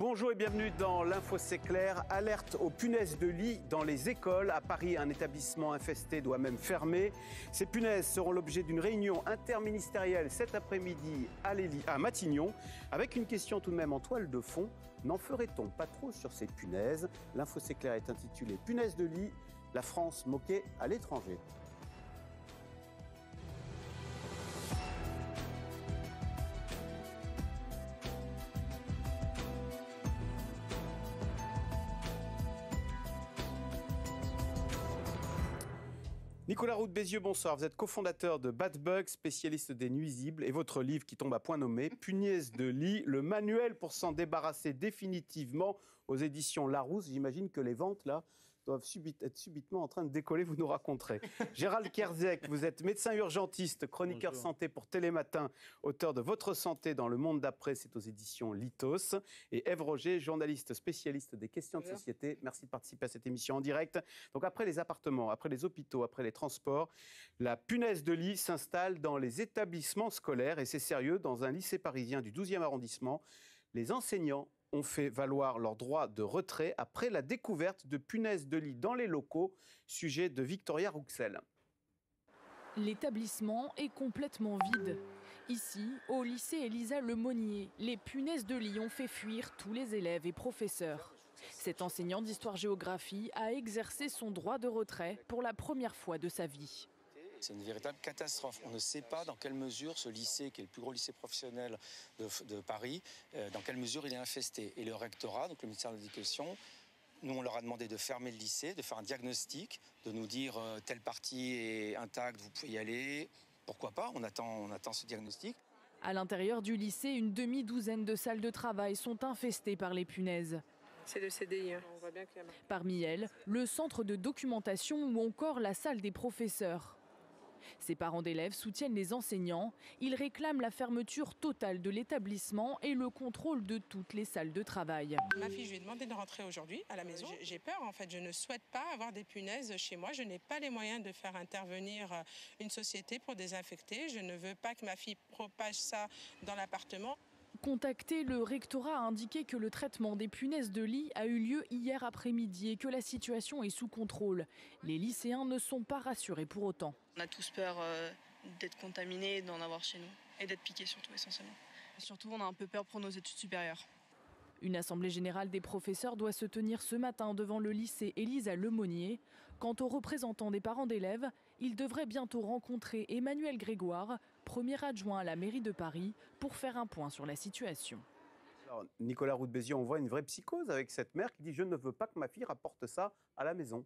Bonjour et bienvenue dans l'Info C'est Clair. Alerte aux punaises de lit dans les écoles. À Paris, un établissement infesté doit même fermer. Ces punaises seront l'objet d'une réunion interministérielle cet après-midi à Matignon. Avec une question tout de même en toile de fond. N'en ferait-on pas trop sur ces punaises? L'Info C'est Clair est intitulé « Punaises de lit, la France moquée à l'étranger ». Nicolas Roux de Bézieux, bonsoir. Vous êtes cofondateur de Bad Bug, spécialiste des nuisibles, et votre livre qui tombe à point nommé, Punaises de lit, le manuel pour s'en débarrasser définitivement aux éditions Larousse. J'imagine que les ventes, là, doivent être subitement en train de décoller, vous nous raconterez. Gérald Kierzek, vous êtes médecin urgentiste, chroniqueur Bonjour. Santé pour Télématin, auteur de Votre santé dans le monde d'après, c'est aux éditions Lithos. Et Ève Roger, journaliste spécialiste des questions de société. Merci de participer à cette émission en direct. Donc après les appartements, après les hôpitaux, après les transports, la punaise de lit s'installe dans les établissements scolaires. Et c'est sérieux, dans un lycée parisien du 12e arrondissement, les enseignants ont fait valoir leur droit de retrait après la découverte de punaises de lit dans les locaux, sujet de Victoria Rouxel. L'établissement est complètement vide. Ici, au lycée Elisa Lemonnier, les punaises de lit ont fait fuir tous les élèves et professeurs. Cet enseignant d'histoire-géographie a exercé son droit de retrait pour la première fois de sa vie. C'est une véritable catastrophe. On ne sait pas dans quelle mesure ce lycée, qui est le plus gros lycée professionnel de Paris, dans quelle mesure il est infesté. Et le rectorat, donc le ministère de l'Éducation, nous on leur a demandé de fermer le lycée, de faire un diagnostic, de nous dire telle partie est intacte, vous pouvez y aller. Pourquoi pas, on attend ce diagnostic. À l'intérieur du lycée, une demi-douzaine de salles de travail sont infestées par les punaises. C'est le CDI, on voit bien qu'il y a... Parmi elles, le centre de documentation ou encore la salle des professeurs. Ces parents d'élèves soutiennent les enseignants. Ils réclament la fermeture totale de l'établissement et le contrôle de toutes les salles de travail. Ma fille, je lui ai demandé de rentrer aujourd'hui à la maison. J'ai peur, en fait. Je ne souhaite pas avoir des punaises chez moi. Je n'ai pas les moyens de faire intervenir une société pour désinfecter. Je ne veux pas que ma fille propage ça dans l'appartement. Contacté, le rectorat a indiqué que le traitement des punaises de lit a eu lieu hier après-midi et que la situation est sous contrôle. Les lycéens ne sont pas rassurés pour autant. On a tous peur d'être contaminés, d'en avoir chez nous et d'être piqués surtout essentiellement. Et surtout, on a un peu peur pour nos études supérieures. Une assemblée générale des professeurs doit se tenir ce matin devant le lycée Elisa Lemonnier. Quant aux représentants des parents d'élèves, ils devraient bientôt rencontrer Emmanuel Grégoire, premier adjoint à la mairie de Paris, pour faire un point sur la situation. Alors, Nicolas Roux de Bézieux, on voit une vraie psychose avec cette mère qui dit « Je ne veux pas que ma fille rapporte ça à la maison ».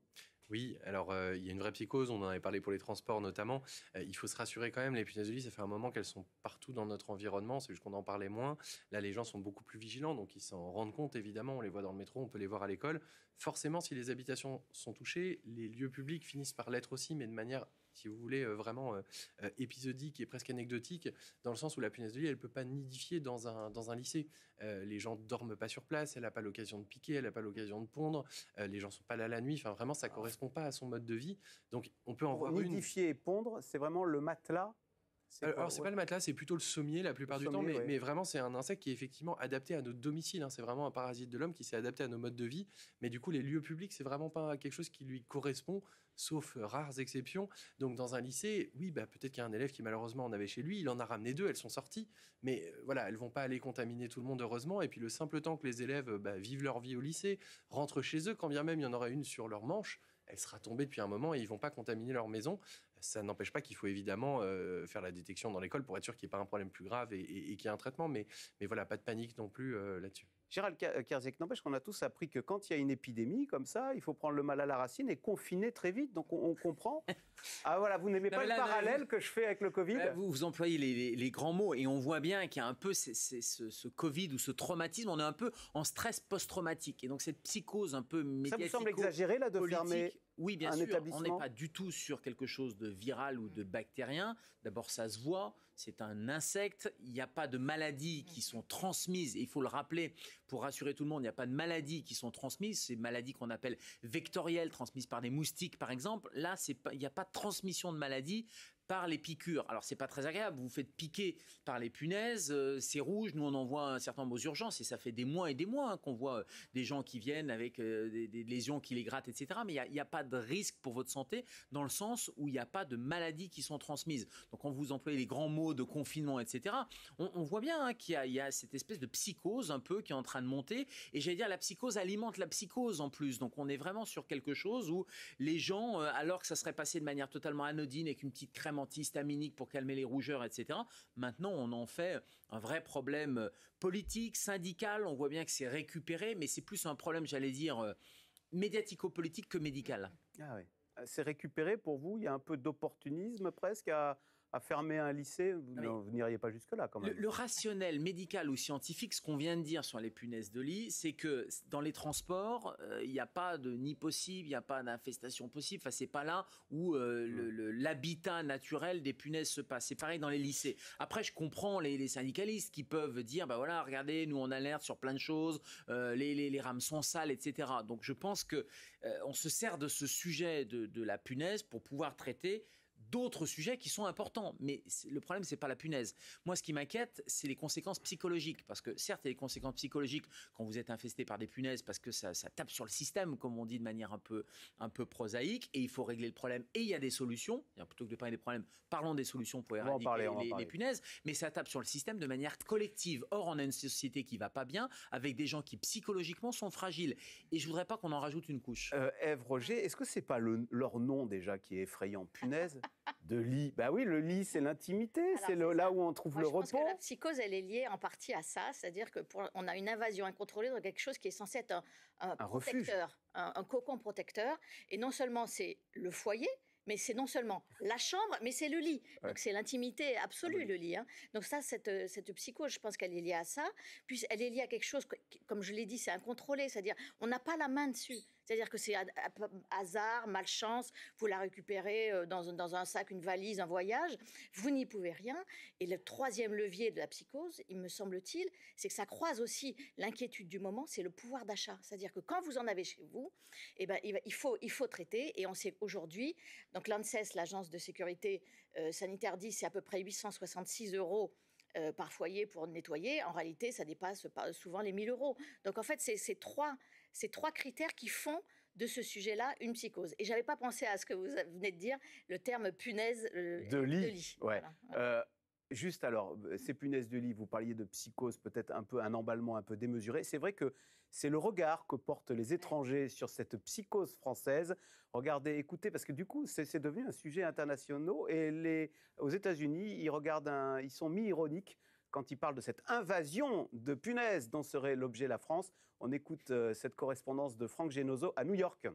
Oui, alors il y a une vraie psychose, on en avait parlé pour les transports notamment. Il faut se rassurer quand même, les punaises de lit, ça fait un moment qu'elles sont partout dans notre environnement, c'est juste qu'on en parlait moins. Là, les gens sont beaucoup plus vigilants, donc ils s'en rendent compte évidemment, on les voit dans le métro, on peut les voir à l'école. Forcément, si les habitations sont touchées, les lieux publics finissent par l'être aussi, mais de manière, si vous voulez, vraiment épisodique et presque anecdotique, dans le sens où la punaise de lit, elle ne peut pas nidifier dans un lycée. Les gens ne dorment pas sur place, elle n'a pas l'occasion de piquer, elle n'a pas l'occasion de pondre, les gens ne sont pas là la nuit, enfin vraiment ça correspond pas à son mode de vie. Donc on peut en voir une. Nidifier et pondre, c'est vraiment le matelas. Alors, c'est pas le matelas, c'est plutôt le sommier la plupart du temps, mais vraiment, c'est un insecte qui est effectivement adapté à notre domicile. Hein. C'est vraiment un parasite de l'homme qui s'est adapté à nos modes de vie. Mais du coup, les lieux publics, c'est vraiment pas quelque chose qui lui correspond, sauf rares exceptions. Donc, dans un lycée, oui, peut-être qu'il y a un élève qui, malheureusement, en avait chez lui. Il en a ramené 2, elles sont sorties. Mais voilà, elles vont pas aller contaminer tout le monde, heureusement. Et puis, le simple temps que les élèves vivent leur vie au lycée, rentrent chez eux, quand bien même il y en aura une sur leur manche, elle sera tombée depuis un moment et ils ne vont pas contaminer leur maison. Ça n'empêche pas qu'il faut évidemment faire la détection dans l'école pour être sûr qu'il n'y ait pas un problème plus grave et qu'il y ait un traitement. Mais voilà, pas de panique non plus là-dessus. Gérald Kierzek, n'empêche qu'on a tous appris que quand il y a une épidémie comme ça, il faut prendre le mal à la racine et confiner très vite. Donc on comprend. Ah voilà, vous n'aimez pas le parallèle que je fais avec le Covid ? Vous employez les grands mots et on voit bien qu'il y a un peu ce Covid ou ce traumatisme. On est un peu en stress post-traumatique. Et donc cette psychose un peu médiatique. Ça vous semble exagéré là de fermer Oui, bien un sûr. établissement ? On n'est pas du tout sur quelque chose de viral ou de bactérien. D'abord, ça se voit. C'est un insecte. Il n'y a pas de maladies qui sont transmises. Et il faut le rappeler pour rassurer tout le monde. Il n'y a pas de maladies qui sont transmises. C'est maladies qu'on appelle vectorielles, transmises par des moustiques, par exemple. Là, il n'y a pas de transmission de maladies par les piqûres. Alors, c'est pas très agréable. Vous vous faites piquer par les punaises, c'est rouge. Nous, on envoie un certain nombre aux urgences et ça fait des mois et des mois qu'on voit des gens qui viennent avec des lésions qui les grattent, etc. Mais il n'y a pas de risque pour votre santé dans le sens où il n'y a pas de maladies qui sont transmises. Donc, quand vous employez les grands mots de confinement, etc., on voit bien qu'il y a cette espèce de psychose un peu qui est en train de monter. Et j'allais dire, la psychose alimente la psychose en plus. Donc, on est vraiment sur quelque chose où les gens, alors que ça serait passé de manière totalement anodine avec une petite crème antihistaminique pour calmer les rougeurs, etc. Maintenant, on en fait un vrai problème politique, syndical. On voit bien que c'est récupéré, mais c'est plus un problème, j'allais dire, médiatico-politique que médical. Ah oui. C'est récupéré pour vous? Il y a un peu d'opportunisme presque à fermer un lycée? Vous n'iriez pas jusque-là quand même. Le rationnel médical ou scientifique, ce qu'on vient de dire sur les punaises de lit, c'est que dans les transports, il n'y a pas de nid possible, il n'y a pas d'infestation possible. Enfin, c'est pas là où l'habitat naturel des punaises se passe. C'est pareil dans les lycées. Après, je comprends les syndicalistes qui peuvent dire, bah voilà, regardez, nous on alerte sur plein de choses, les rames sont sales, etc. Donc je pense que on se sert de ce sujet de la punaise pour pouvoir traiter d'autres sujets qui sont importants. Mais le problème, c'est pas la punaise. Moi, ce qui m'inquiète, c'est les conséquences psychologiques. Parce que certes, il y a des conséquences psychologiques quand vous êtes infesté par des punaises, parce que ça tape sur le système, comme on dit de manière un peu prosaïque, et il faut régler le problème. Et il y a des solutions. Plutôt que de parler des problèmes, parlons des solutions pour éradiquer les punaises. Mais ça tape sur le système de manière collective. Or, on a une société qui va pas bien, avec des gens qui psychologiquement sont fragiles. Et je voudrais pas qu'on en rajoute une couche. Ève Roger, est-ce que c'est pas leur nom déjà qui est effrayant? Punaise de lit. Bah oui, le lit, c'est l'intimité, c'est là où on trouve le repos. Je pense que la psychose, elle est liée en partie à ça, c'est-à-dire que on a une invasion incontrôlée dans quelque chose qui est censé être un protecteur, un cocon protecteur. Et non seulement c'est le foyer, mais c'est non seulement la chambre, mais c'est le lit. Donc c'est l'intimité absolue, le lit. Donc ça, cette psychose, je pense qu'elle est liée à ça. Puis elle est liée à quelque chose, comme je l'ai dit, c'est incontrôlé. C'est-à-dire, on n'a pas la main dessus. C'est-à-dire que c'est hasard, malchance, vous la récupérez dans un sac, une valise, un voyage, vous n'y pouvez rien. Et le troisième levier de la psychose, il me semble-t-il, c'est que ça croise aussi l'inquiétude du moment, c'est le pouvoir d'achat. C'est-à-dire que quand vous en avez chez vous, eh ben, il faut traiter. Et on sait aujourd'hui, donc l'ANSES, l'agence de sécurité sanitaire, dit c'est à peu près 866 € par foyer pour nettoyer. En réalité, ça dépasse souvent les 1 000 €. Donc en fait, c'est trois critères qui font de ce sujet-là une psychose. Et je n'avais pas pensé à ce que vous venez de dire, le terme punaise de lit. Ouais. Voilà. Juste alors, ces punaises de lit, vous parliez de psychose, peut-être un emballement un peu démesuré. C'est vrai que c'est le regard que portent les étrangers sur cette psychose française. Regardez, écoutez, parce que du coup, c'est devenu un sujet international. Et aux États-Unis, ils sont mi-ironiques quand ils parlent de cette invasion de punaises dont serait l'objet la France. On écoute cette correspondance de Franck Genozo à New York.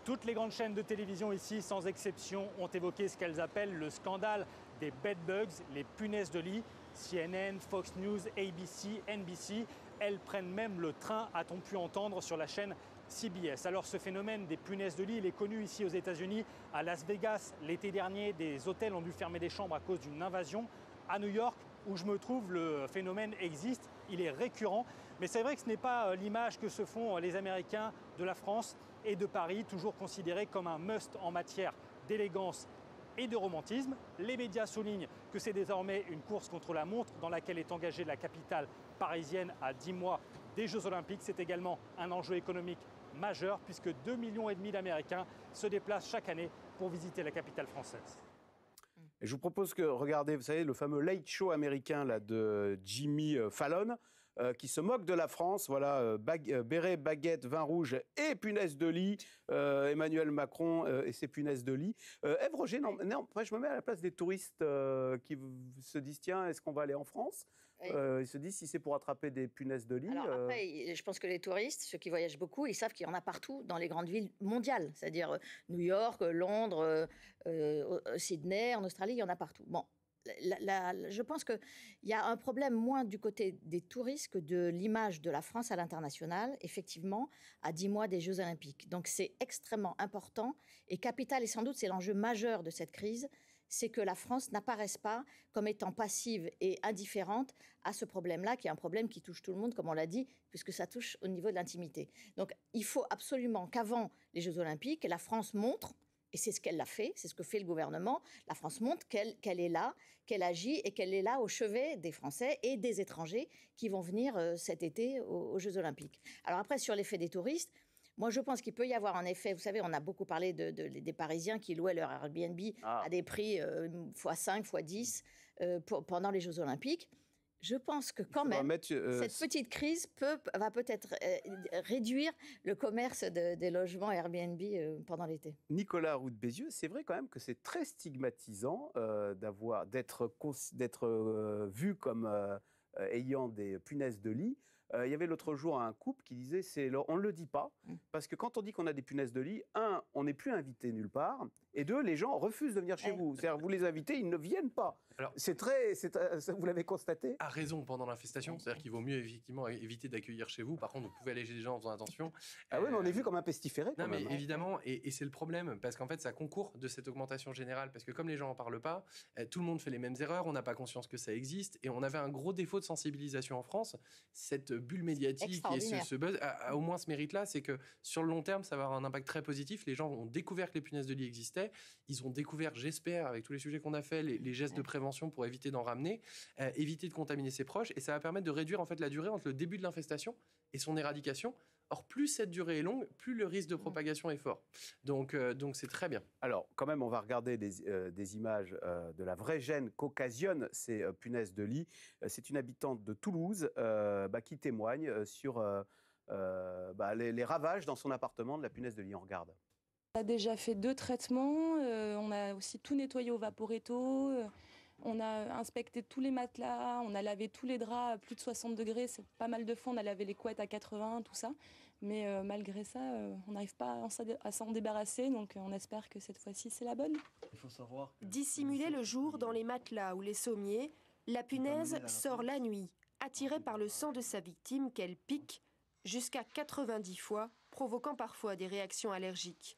Toutes les grandes chaînes de télévision ici, sans exception, ont évoqué ce qu'elles appellent le scandale des bedbugs, les punaises de lit. CNN, Fox News, ABC, NBC, elles prennent même le train, a-t-on pu entendre sur la chaîne CBS. Alors ce phénomène des punaises de lit, il est connu ici aux États-Unis. À Las Vegas, l'été dernier, des hôtels ont dû fermer des chambres à cause d'une invasion. À New York, où je me trouve, le phénomène existe, il est récurrent. Mais c'est vrai que ce n'est pas l'image que se font les Américains de la France et de Paris, toujours considéré comme un must en matière d'élégance et de romantisme. Les médias soulignent que c'est désormais une course contre la montre dans laquelle est engagée la capitale parisienne à 10 mois des Jeux Olympiques. C'est également un enjeu économique majeur puisque 2,5 millions d'Américains se déplacent chaque année pour visiter la capitale française. Et je vous propose que, regardez, vous savez, le fameux Late Show américain là, de Jimmy Fallon, qui se moque de la France, voilà, béret, baguette, vin rouge et punaise de lit, Emmanuel Macron et ses punaises de lit. Ève Roger, non, je me mets à la place des touristes qui se disent, tiens, est-ce qu'on va aller en France? Ils se disent, si c'est pour attraper des punaises de lit... Alors après, je pense que les touristes, ceux qui voyagent beaucoup, ils savent qu'il y en a partout dans les grandes villes mondiales, c'est-à-dire New York, Londres, Sydney, en Australie, il y en a partout. Bon. Je pense qu'il y a un problème moins du côté des touristes que de l'image de la France à l'international, effectivement, à 10 mois des Jeux Olympiques. Donc c'est extrêmement important et capital, et sans doute c'est l'enjeu majeur de cette crise, c'est que la France n'apparaisse pas comme étant passive et indifférente à ce problème-là, qui est un problème qui touche tout le monde, comme on l'a dit, puisque ça touche au niveau de l'intimité. Donc il faut absolument qu'avant les Jeux Olympiques, la France montre, Et c'est ce qu'elle a fait, c'est ce que fait le gouvernement. La France montre qu'elle est là, qu'elle agit et qu'elle est là au chevet des Français et des étrangers qui vont venir cet été aux Jeux Olympiques. Alors après, sur l'effet des touristes, moi je pense qu'il peut y avoir un effet, vous savez, on a beaucoup parlé des Parisiens qui louaient leur Airbnb à des prix x5, x10 pendant les Jeux Olympiques. Je pense que quand même, cette petite crise va peut-être réduire le commerce des logements Airbnb pendant l'été. Nicolas Roux de Bézieux, c'est vrai quand même que c'est très stigmatisant d'être vu comme ayant des punaises de lit. Il y avait l'autre jour un couple qui disait on ne le dit pas, parce que quand on dit qu'on a des punaises de lit, on n'est plus invité nulle part, et deux, les gens refusent de venir chez vous. C'est-à-dire, vous les invitez, ils ne viennent pas. Alors, vous l'avez constaté ? A raison pendant l'infestation, c'est-à-dire qu'il vaut mieux effectivement éviter d'accueillir chez vous. Par contre, vous pouvez alléger les gens en faisant attention. Ah oui, mais on est vu comme un pestiféré. Non, mais évidemment, et c'est le problème, parce qu'en fait, ça concourt de cette augmentation générale, parce que comme les gens n'en parlent pas, tout le monde fait les mêmes erreurs, on n'a pas conscience que ça existe, et on avait un gros défaut de sensibilisation en France. Cette bulle médiatique et ce buzz a au moins ce mérite-là, c'est que sur le long terme, ça va avoir un impact très positif. Les gens ont découvert que les punaises de lit existaient. Ils ont découvert, j'espère, avec tous les sujets qu'on a fait, les gestes de prévention pour éviter d'en ramener, éviter de contaminer ses proches, et ça va permettre de réduire en fait la durée entre le début de l'infestation et son éradication. Or, plus cette durée est longue, plus le risque de propagation est fort. Donc c'est très bien. Alors, quand même, on va regarder des images de la vraie gêne qu'occasionnent ces punaises de lit. C'est une habitante de Toulouse qui témoigne sur les ravages dans son appartement de la punaise de lit. On regarde. On a déjà fait 2 traitements, on a aussi tout nettoyé au Vaporetto, on a inspecté tous les matelas, on a lavé tous les draps à plus de 60 degrés, c'est pas mal de fois, on a lavé les couettes à 80, tout ça. Mais malgré ça, on n'arrive pas à s'en débarrasser, donc on espère que cette fois-ci c'est la bonne. Il faut savoir que dissimulée le jour dans les matelas ou les sommiers, la punaise sort la nuit, attirée par le sang de sa victime qu'elle pique jusqu'à 90 fois, provoquant parfois des réactions allergiques.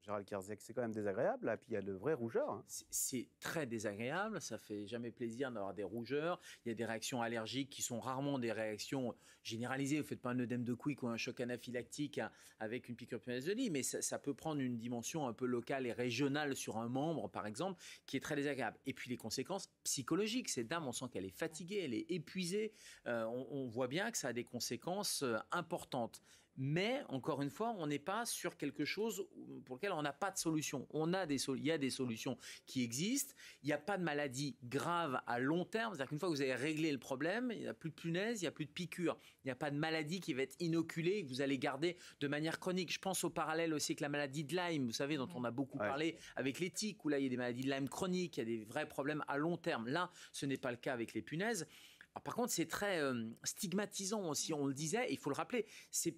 Gérald Kierzek, c'est quand même désagréable, là. Puis il y a de vraies rougeurs. Hein. C'est très désagréable, ça fait jamais plaisir d'avoir des rougeurs. Il y a des réactions allergiques qui sont rarement des réactions généralisées. Vous ne faites pas un œdème de Quick ou un choc anaphylactique avec une piqûre punaise de lit, mais ça peut prendre une dimension un peu locale et régionale sur un membre, par exemple, qui est très désagréable. Et puis les conséquences psychologiques. Cette dame, on sent qu'elle est fatiguée, elle est épuisée. On voit bien que ça a des conséquences importantes. Mais, encore une fois, on n'est pas sur quelque chose pour lequel on n'a pas de solution. Il y a des solutions qui existent. Il n'y a pas de maladie grave à long terme. C'est-à-dire qu'une fois que vous avez réglé le problème, il n'y a plus de punaises, il n'y a plus de piqûres. Il n'y a pas de maladie qui va être inoculée et que vous allez garder de manière chronique. Je pense au parallèle aussi avec la maladie de Lyme, vous savez, dont on a beaucoup parlé avec les tiques, où là, il y a des maladies de Lyme chroniques, il y a des vrais problèmes à long terme. Là, ce n'est pas le cas avec les punaises. Alors, par contre, c'est très stigmatisant aussi, on le disait, il faut le rappeler.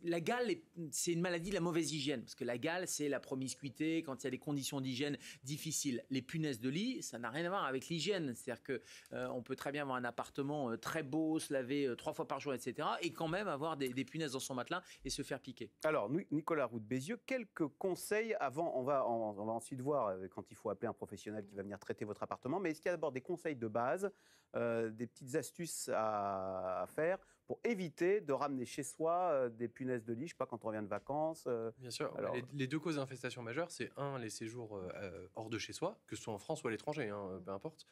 La gale, c'est une maladie de la mauvaise hygiène, parce que la gale, c'est la promiscuité, quand il y a des conditions d'hygiène difficiles. Les punaises de lit, ça n'a rien à voir avec l'hygiène. C'est-à-dire qu'on peut très bien avoir un appartement très beau, se laver 3 fois par jour, etc., et quand même avoir des punaises dans son matelas et se faire piquer. Alors, Nicolas Roux de Bézieux, quelques conseils avant, on va ensuite voir quand il faut appeler un professionnel qui va venir traiter votre appartement, mais est-ce qu'il y a d'abord des conseils de base, des petites astuces à faire pour éviter de ramener chez soi des punaises de lit, je ne sais pas, quand on revient de vacances. Bien sûr. Alors, les 2 causes d'infestation majeures, c'est les séjours hors de chez soi, que ce soit en France ou à l'étranger, peu importe.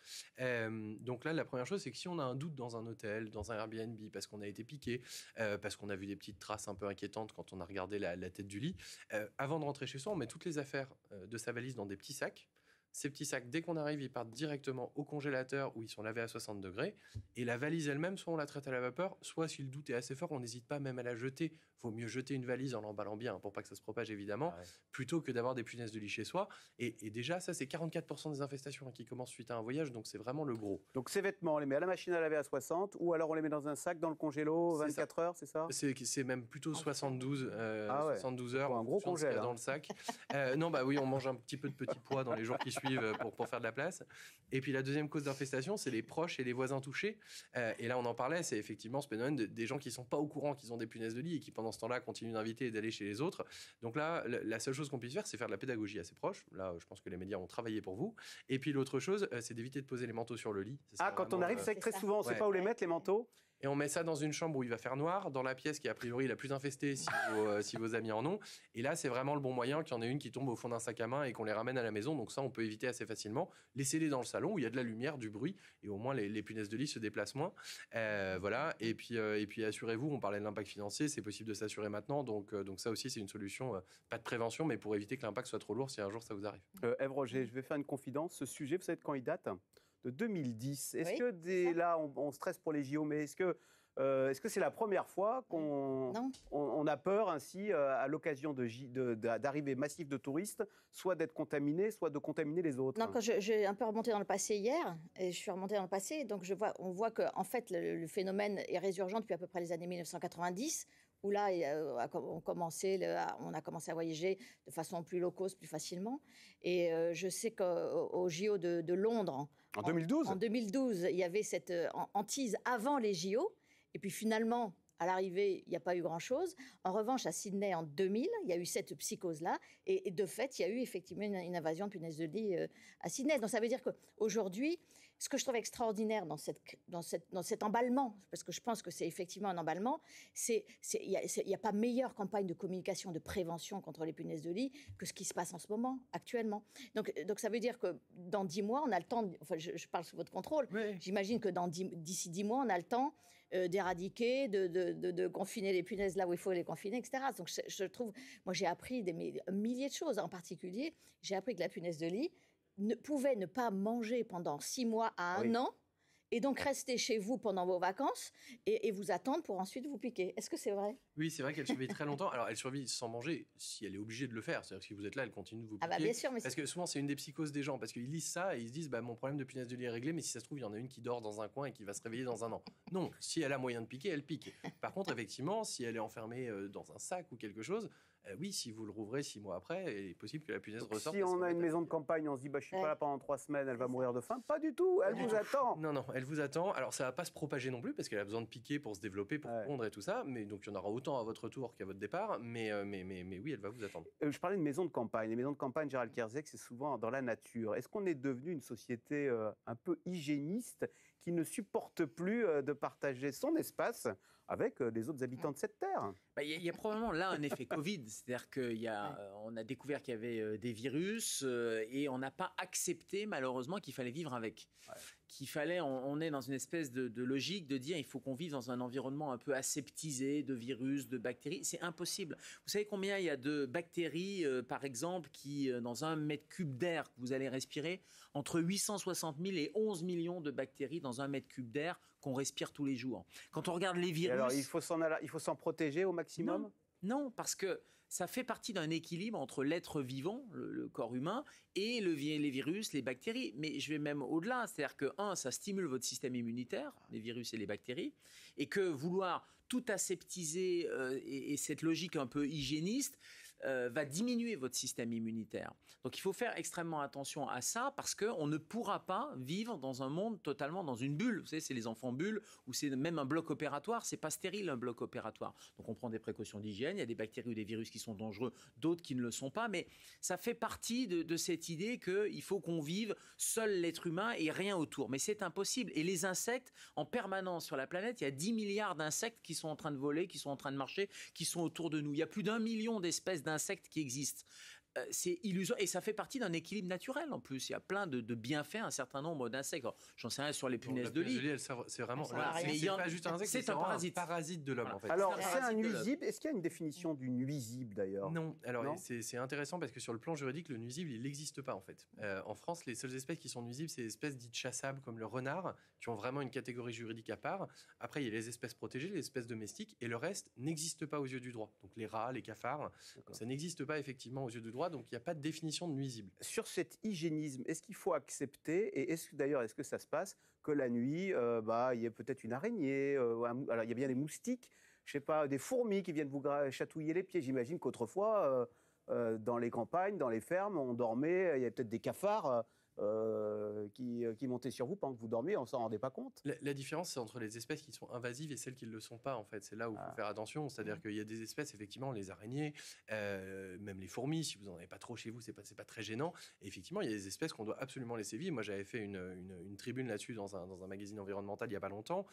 Donc là, la première chose, c'est que si on a un doute dans un hôtel, dans un Airbnb, parce qu'on a été piqué, parce qu'on a vu des petites traces un peu inquiétantes quand on a regardé la tête du lit, avant de rentrer chez soi, on met toutes les affaires de sa valise dans des petits sacs. Ces petits sacs, dès qu'on arrive, ils partent directement au congélateur où ils sont lavés à 60 degrés. Et la valise elle-même, soit on la traite à la vapeur, soit si le doute est assez fort, on n'hésite pas même à la jeter. Il faut mieux jeter une valise en l'emballant bien pour pas que ça se propage évidemment, plutôt que d'avoir des punaises de lit chez soi. Et déjà, ça c'est 44% des infestations qui commencent suite à un voyage, donc c'est vraiment le gros. Donc ces vêtements, on les met à la machine à laver à 60 ou alors on les met dans un sac dans le congélo 24 heures, c'est ça ? C'est même plutôt 72 heures. Un gros congèle dans le sac. Non, bah oui, on mange un petit peu de petits pois dans les jours qui suivent pour faire de la place. Et puis la deuxième cause d'infestation, c'est les proches et les voisins touchés. Et là, on en parlait, c'est effectivement ce phénomène des gens qui ne sont pas au courant qu'ils ont des punaises de lit et qui, pendant ce temps-là, continuent d'inviter et d'aller chez les autres. Donc là, la seule chose qu'on puisse faire, c'est faire de la pédagogie à ses proches. Là, je pense que les médias ont travaillé pour vous. Et puis l'autre chose, c'est d'éviter de poser les manteaux sur le lit. Quand on arrive, c'est vrai que très souvent, on ne sait pas où les mettre, les manteaux. et on met ça dans une chambre où il va faire noir, dans la pièce qui est a priori la plus infestée si vos amis en ont. Et là, c'est vraiment le bon moyen qu'il y en ait une qui tombe au fond d'un sac à main et qu'on les ramène à la maison. Donc ça, on peut éviter assez facilement. Laissez-les dans le salon où il y a de la lumière, du bruit, et au moins les punaises de lit se déplacent moins. Voilà. Et puis assurez-vous, on parlait de l'impact financier, c'est possible de s'assurer maintenant. Donc ça aussi, c'est une solution, pas de prévention, mais pour éviter que l'impact soit trop lourd si un jour ça vous arrive. Ève Roger, je vais faire une confidence. Ce sujet, vous savez de quand il date ? De 2010. Est-ce Oui, que là, on stresse pour les JO, mais est-ce que c'est la première fois qu'on a peur ainsi, à l'occasion d'arrivées massives de touristes, soit d'être contaminé, soit de contaminer les autres? Non, quand j'ai un peu remonté dans le passé hier, et je suis remontée dans le passé, donc on voit que en fait, le phénomène est résurgent depuis à peu près les années 1990, où là, on a commencé à voyager de façon plus low cost, plus facilement. Et je sais qu'au JO de Londres, en 2012, en 2012, il y avait cette hantise avant les JO. Et puis finalement, à l'arrivée, il n'y a pas eu grand-chose. En revanche, à Sydney, en 2000, il y a eu cette psychose-là. Et de fait, il y a eu effectivement une invasion de punaises de lit à Sydney. Donc ça veut dire qu'aujourd'hui, ce que je trouve extraordinaire dans cet emballement, parce que je pense que c'est effectivement un emballement, il n'y a pas meilleure campagne de communication, de prévention contre les punaises de lit que ce qui se passe en ce moment, actuellement. Donc ça veut dire que dans 10 mois, on a le temps, je parle sous votre contrôle, oui. J'imagine que d'ici 10 mois, on a le temps d'éradiquer, de confiner les punaises là où il faut les confiner, etc. Donc je trouve, moi j'ai appris un millier de choses. En particulier, j'ai appris que la punaise de lit pouvait ne pas manger pendant 6 mois à 1 an, et donc rester chez vous pendant vos vacances et vous attendre pour ensuite vous piquer. Est-ce que c'est vrai ? Oui, c'est vrai qu'elle survit très longtemps. Alors, elle survit sans manger si elle est obligée de le faire. C'est-à-dire que si vous êtes là, elle continue de vous piquer. Ah bah bien sûr, mais parce que souvent, c'est une des psychoses des gens. Parce qu'ils lisent ça et ils se disent, mon problème de punaise de lit est réglé, mais si ça se trouve, il y en a une qui dort dans un coin et qui va se réveiller dans 1 an. Non, si elle a moyen de piquer, elle pique. Par contre, effectivement, si elle est enfermée dans un sac ou quelque chose, oui, si vous le rouvrez 6 mois après, il est possible que la punaise ressorte. Si on a une maison de campagne, on se dit, je suis pas là pendant 3 semaines, elle va mourir de faim. Pas du tout, elle vous attend. Non, elle vous attend. Alors, ça va pas se propager non plus, parce qu'elle a besoin de piquer pour se développer, pour pondre et tout ça. Mais donc, il y en aura autant à votre retour qu'à votre départ. Mais oui, elle va vous attendre. Je parlais de maisons de campagne. Les maisons de campagne, Gérald Kierzek, c'est souvent dans la nature. Est-ce qu'on est devenu une société un peu hygiéniste qui ne supporte plus de partager son espace avec les autres habitants de cette terre? Il y a probablement là un effet Covid, c'est-à-dire qu'on a découvert qu'il y avait des virus et on n'a pas accepté malheureusement qu'il fallait vivre avec. Ouais. On est dans une espèce de logique de dire il faut qu'on vive dans un environnement un peu aseptisé de virus, de bactéries. C'est impossible. Vous savez combien il y a de bactéries, par exemple, qui, dans 1 mètre cube d'air que vous allez respirer, entre 860 000 et 11 millions de bactéries dans 1 mètre cube d'air qu'on respire tous les jours. Quand on regarde les virus... Et alors, il faut s'en protéger au maximum ? Non, parce que ça fait partie d'un équilibre entre l'être vivant, le corps humain, et les virus, les bactéries. Mais je vais même au-delà, c'est-à-dire que, ça stimule votre système immunitaire, les virus et les bactéries, et que vouloir tout aseptiser et cette logique un peu hygiéniste va diminuer votre système immunitaire. Donc il faut faire extrêmement attention à ça parce qu'on ne pourra pas vivre dans un monde totalement dans une bulle. Vous savez, c'est les enfants bulles ou c'est même un bloc opératoire. C'est pas stérile un bloc opératoire. Donc on prend des précautions d'hygiène. Il y a des bactéries ou des virus qui sont dangereux, d'autres qui ne le sont pas. Mais ça fait partie de cette idée qu'il faut qu'on vive seul l'être humain et rien autour. Mais c'est impossible. Et les insectes, en permanence sur la planète, il y a 10 milliards d'insectes qui sont en train de voler, qui sont en train de marcher, qui sont autour de nous. Il y a plus d'1 million d'espèces d'insectes qui existent. C'est illusoire et ça fait partie d'un équilibre naturel en plus. Il y a plein de bienfaits, un certain nombre d'insectes. J'en sais rien sur les punaises de lit. C'est vraiment. C'est pas juste un insecte, c'est un parasite de l'homme en fait. Alors c'est un nuisible. Est-ce qu'il y a une définition du nuisible d'ailleurs ? Non. Alors c'est intéressant parce que sur le plan juridique, le nuisible il n'existe pas en fait. En France, les seules espèces qui sont nuisibles, c'est les espèces dites chassables comme le renard, qui ont vraiment une catégorie juridique à part. Après, il y a les espèces protégées, les espèces domestiques, et le reste n'existe pas aux yeux du droit. Donc les rats, les cafards, ça n'existe pas effectivement aux yeux du droit. Donc il n'y a pas de définition de nuisible. Sur cet hygiénisme, est-ce qu'il faut accepter, et est-ce que ça se passe, que la nuit, il y ait peut-être une araignée, alors il y a bien des moustiques, je sais pas, des fourmis qui viennent vous chatouiller les pieds. J'imagine qu'autrefois, dans les campagnes, dans les fermes, on dormait, il y a peut-être des cafards. qui montaient sur vous pendant que vous dormiez, on s'en rendait pas compte. La différence, c'est entre les espèces qui sont invasives et celles qui ne le sont pas, en fait. C'est là où il faut faire attention. C'est-à-dire qu'il y a des espèces, effectivement, les araignées, même les fourmis, si vous n'en avez pas trop chez vous, c'est pas très gênant. Et effectivement, il y a des espèces qu'on doit absolument laisser vivre. Moi, j'avais fait une tribune là-dessus dans un magazine environnemental il n'y a pas longtemps,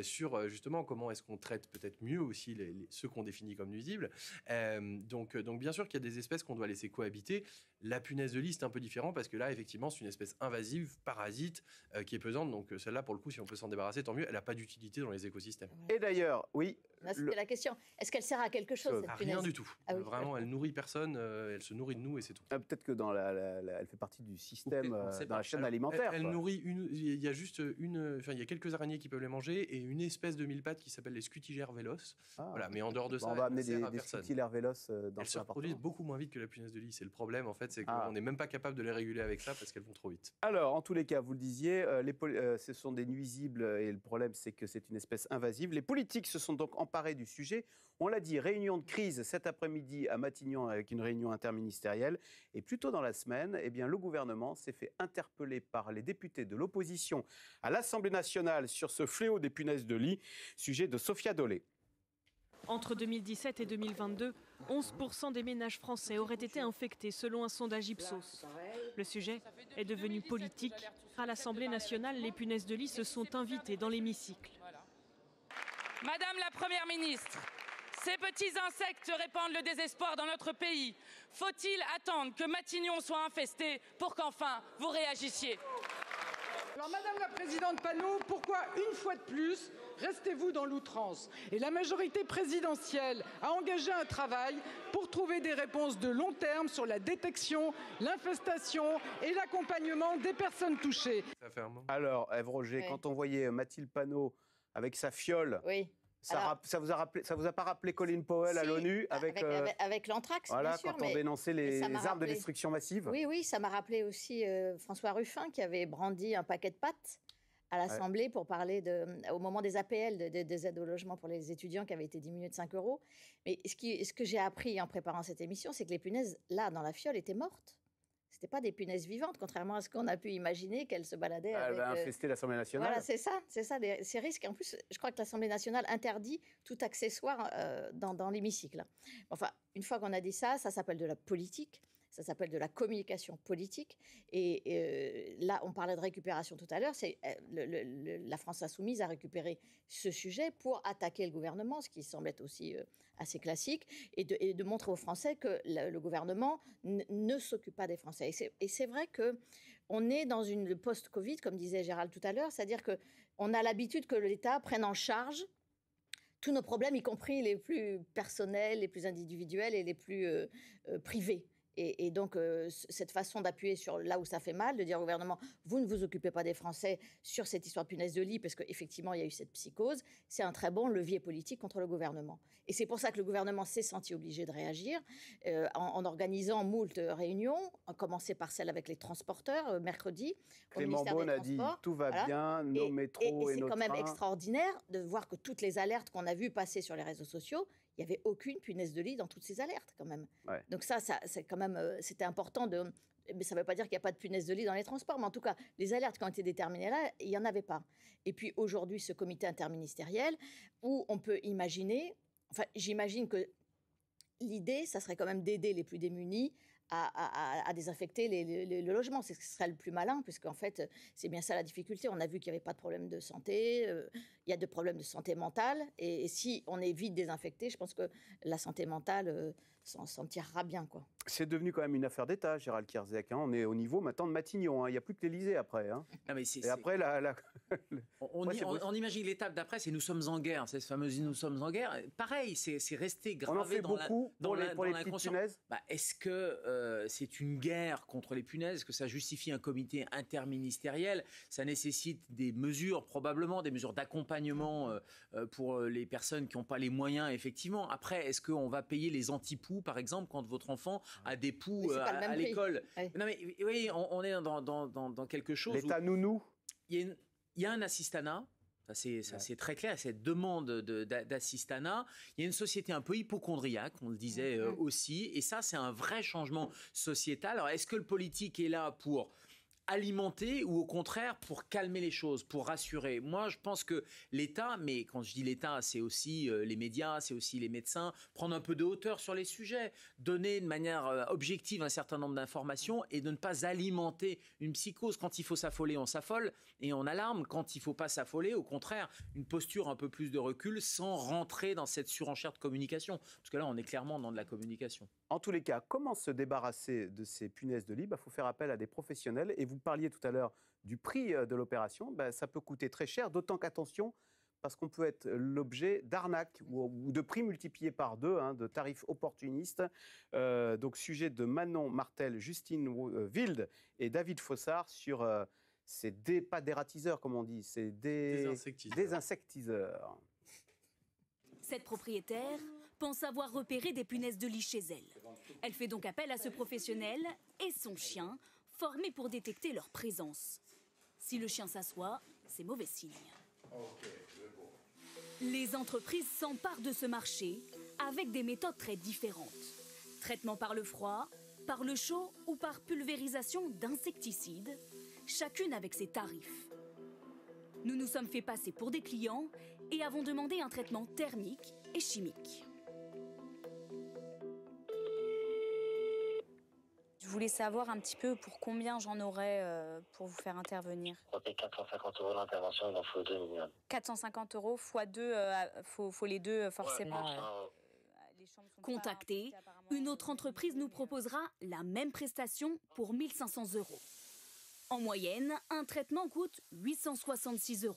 sur justement comment est-ce qu'on traite peut-être mieux aussi ceux qu'on définit comme nuisibles. Donc bien sûr qu'il y a des espèces qu'on doit laisser cohabiter. La punaise de lit, c'est un peu différent parce que là, effectivement, c'est une espèce invasive, parasite, qui est pesante. Donc celle-là, pour le coup, si on peut s'en débarrasser, tant mieux. Elle n'a pas d'utilité dans les écosystèmes. Et d'ailleurs, oui. C'était la question. Est-ce qu'elle sert à quelque chose, cette punaise ? Rien du tout. Oui. Vraiment, elle nourrit personne. Elle se nourrit de nous et c'est tout. Peut-être que elle fait partie du système, dans la chaîne alimentaire. Elle nourrit il y a juste il y a quelques araignées qui peuvent les manger et une espèce de mille-pattes qui s'appelle les scutigères vélos. Voilà, mais en dehors de ça, on va amener des scutigères vélos dans elles se reproduisent beaucoup moins vite que la punaise de lit. C'est le problème, en fait, c'est qu'on n'est même pas capable de les réguler avec ça parce qu'elles vont trop vite. Alors, en tous les cas, vous le disiez, ce sont des nuisibles et le problème, c'est que c'est une espèce invasive. Les politiques se sont donc emparés du sujet. On l'a dit, réunion de crise cet après-midi à Matignon avec une réunion interministérielle. Et plus tôt dans la semaine, eh bien, le gouvernement s'est fait interpeller par les députés de l'opposition à l'Assemblée nationale sur ce fléau des punaises de lit, sujet de Sophia Dolé. Entre 2017 et 2022, 11% des ménages français auraient été infectés selon un sondage Ipsos. Le sujet est devenu politique. À l'Assemblée nationale, les punaises de lit se sont invitées dans l'hémicycle. Madame la Première ministre, ces petits insectes répandent le désespoir dans notre pays. Faut-il attendre que Matignon soit infesté pour qu'enfin vous réagissiez ? Alors, Madame la Présidente Panot, pourquoi une fois de plus restez-vous dans l'outrance ? Et la majorité présidentielle a engagé un travail pour trouver des réponses de long terme sur la détection, l'infestation et l'accompagnement des personnes touchées. Alors, Ève Roger, quand on voyait Mathilde Panot avec sa fiole... Oui. Ça vous a pas rappelé Colin Powell à l'ONU avec l'anthrax, voilà, bien sûr, quand on dénonçait les armes de destruction massive. Oui, ça m'a rappelé aussi François Ruffin qui avait brandi un paquet de pâtes à l'Assemblée pour parler au moment des APL, des aides au logement pour les étudiants qui avaient été diminuées de 5 €. Mais ce que j'ai appris en préparant cette émission, c'est que les punaises, là, dans la fiole, étaient mortes. Ce n'étaient pas des punaises vivantes, contrairement à ce qu'on a pu imaginer qu'elles se baladaient avec... Elle va infester l'Assemblée nationale. Voilà, c'est ça, ces risques. En plus, je crois que l'Assemblée nationale interdit tout accessoire dans l'hémicycle. Enfin, une fois qu'on a dit ça, ça s'appelle de la politique, ça s'appelle de la communication politique. Et là, on parlait de récupération tout à l'heure, la France insoumise a récupéré ce sujet pour attaquer le gouvernement, ce qui semble être aussi... assez classique, et de montrer aux Français que le gouvernement ne s'occupe pas des Français. Et c'est vrai qu'on est dans une post-Covid, comme disait Gérald tout à l'heure, c'est-à-dire qu'on a l'habitude que l'État prenne en charge tous nos problèmes, y compris les plus personnels, les plus individuels et les plus privés. Et donc, cette façon d'appuyer sur là où ça fait mal, de dire au gouvernement, vous ne vous occupez pas des Français sur cette histoire de punaise de lit, parce qu'effectivement, il y a eu cette psychose, c'est un très bon levier politique contre le gouvernement. Et c'est pour ça que le gouvernement s'est senti obligé de réagir en organisant moult réunions, à commencer par celle avec les transporteurs, mercredi, au ministère des Transports. Clément Beaune a dit, tout va bien, nos métros et nos trains. Et c'est quand même extraordinaire de voir que toutes les alertes qu'on a vues passer sur les réseaux sociaux, il n'y avait aucune punaise de lit dans toutes ces alertes, quand même. Ouais. Donc ça c'est quand même, c'était important de... Mais ça ne veut pas dire qu'il n'y a pas de punaise de lit dans les transports, mais en tout cas, les alertes qui ont été déterminées là, il n'y en avait pas. Et puis aujourd'hui, ce comité interministériel, où on peut imaginer... Enfin, j'imagine que l'idée, ça serait quand même d'aider les plus démunis à désinfecter le logement. C'est ce qui serait le plus malin, puisqu'en fait, c'est bien ça la difficulté. On a vu qu'il n'y avait pas de problème de santé, il y a des problèmes de santé mentale, et si on est vite désinfecté, je pense que la santé mentale s'en tirera bien, quoi. C'est devenu quand même une affaire d'État, Gérald Kierzek. On est au niveau maintenant de Matignon. Il n'y a plus que l'Élysée après. Non, mais et après, on imagine l'étape d'après, c'est nous sommes en guerre. C'est ce fameux nous sommes en guerre. Pareil, c'est resté gravé on en fait beaucoup pour les petites punaises. Est-ce que c'est une guerre contre les punaises? Est-ce que ça justifie un comité interministériel? Ça nécessite des mesures, probablement, des mesures d'accompagnement pour les personnes qui n'ont pas les moyens, effectivement. Après, est-ce qu'on va payer les anti-poux, par exemple, quand votre enfant a des poux à l'école? Ouais. Non, mais oui, on est dans quelque chose. L'État nounou. Il y a un assistanat. Ça, c'est très clair, cette demande d'assistanat. Il y a une société un peu hypocondriaque, on le disait aussi, et ça, c'est un vrai changement sociétal. Alors, est-ce que le politique est là pour alimenter ou au contraire pour calmer les choses, pour rassurer? Moi, je pense que l'État, mais quand je dis l'État, c'est aussi les médias, c'est aussi les médecins, prendre un peu de hauteur sur les sujets, donner de manière objective un certain nombre d'informations et de ne pas alimenter une psychose. Quand il faut s'affoler, on s'affole et on alarme. Quand il ne faut pas s'affoler, au contraire, une posture un peu plus de recul sans rentrer dans cette surenchère de communication. Parce que là, on est clairement dans de la communication. En tous les cas, comment se débarrasser de ces punaises de lit? Il faut faire appel à des professionnels. Et vous parliez tout à l'heure du prix de l'opération. Ça peut coûter très cher, d'autant qu'attention, parce qu'on peut être l'objet d'arnaques ou de prix multipliés par 2, de tarifs opportunistes. Donc, sujet de Manon Martel, Justine Wilde et David Fossard sur pas des ratiseurs, comme on dit, c'est des insectiseurs. Cette propriétaire pense avoir repéré des punaises de lit chez elle. Elle fait donc appel à ce professionnel et son chien, formé pour détecter leur présence. Si le chien s'assoit, c'est mauvais signe. Les entreprises s'emparent de ce marché avec des méthodes très différentes. Traitement par le froid, par le chaud ou par pulvérisation d'insecticides, chacune avec ses tarifs. Nous nous sommes fait passer pour des clients et avons demandé un traitement thermique et chimique. Je voulais savoir un petit peu pour combien j'en aurais pour vous faire intervenir. Quand c'est 450 € l'intervention, il en faut 2 minimum. 450 € fois 2, faut les deux forcément. Contactez, une autre entreprise nous proposera la même prestation pour 1 500 €. En moyenne, un traitement coûte 866 €.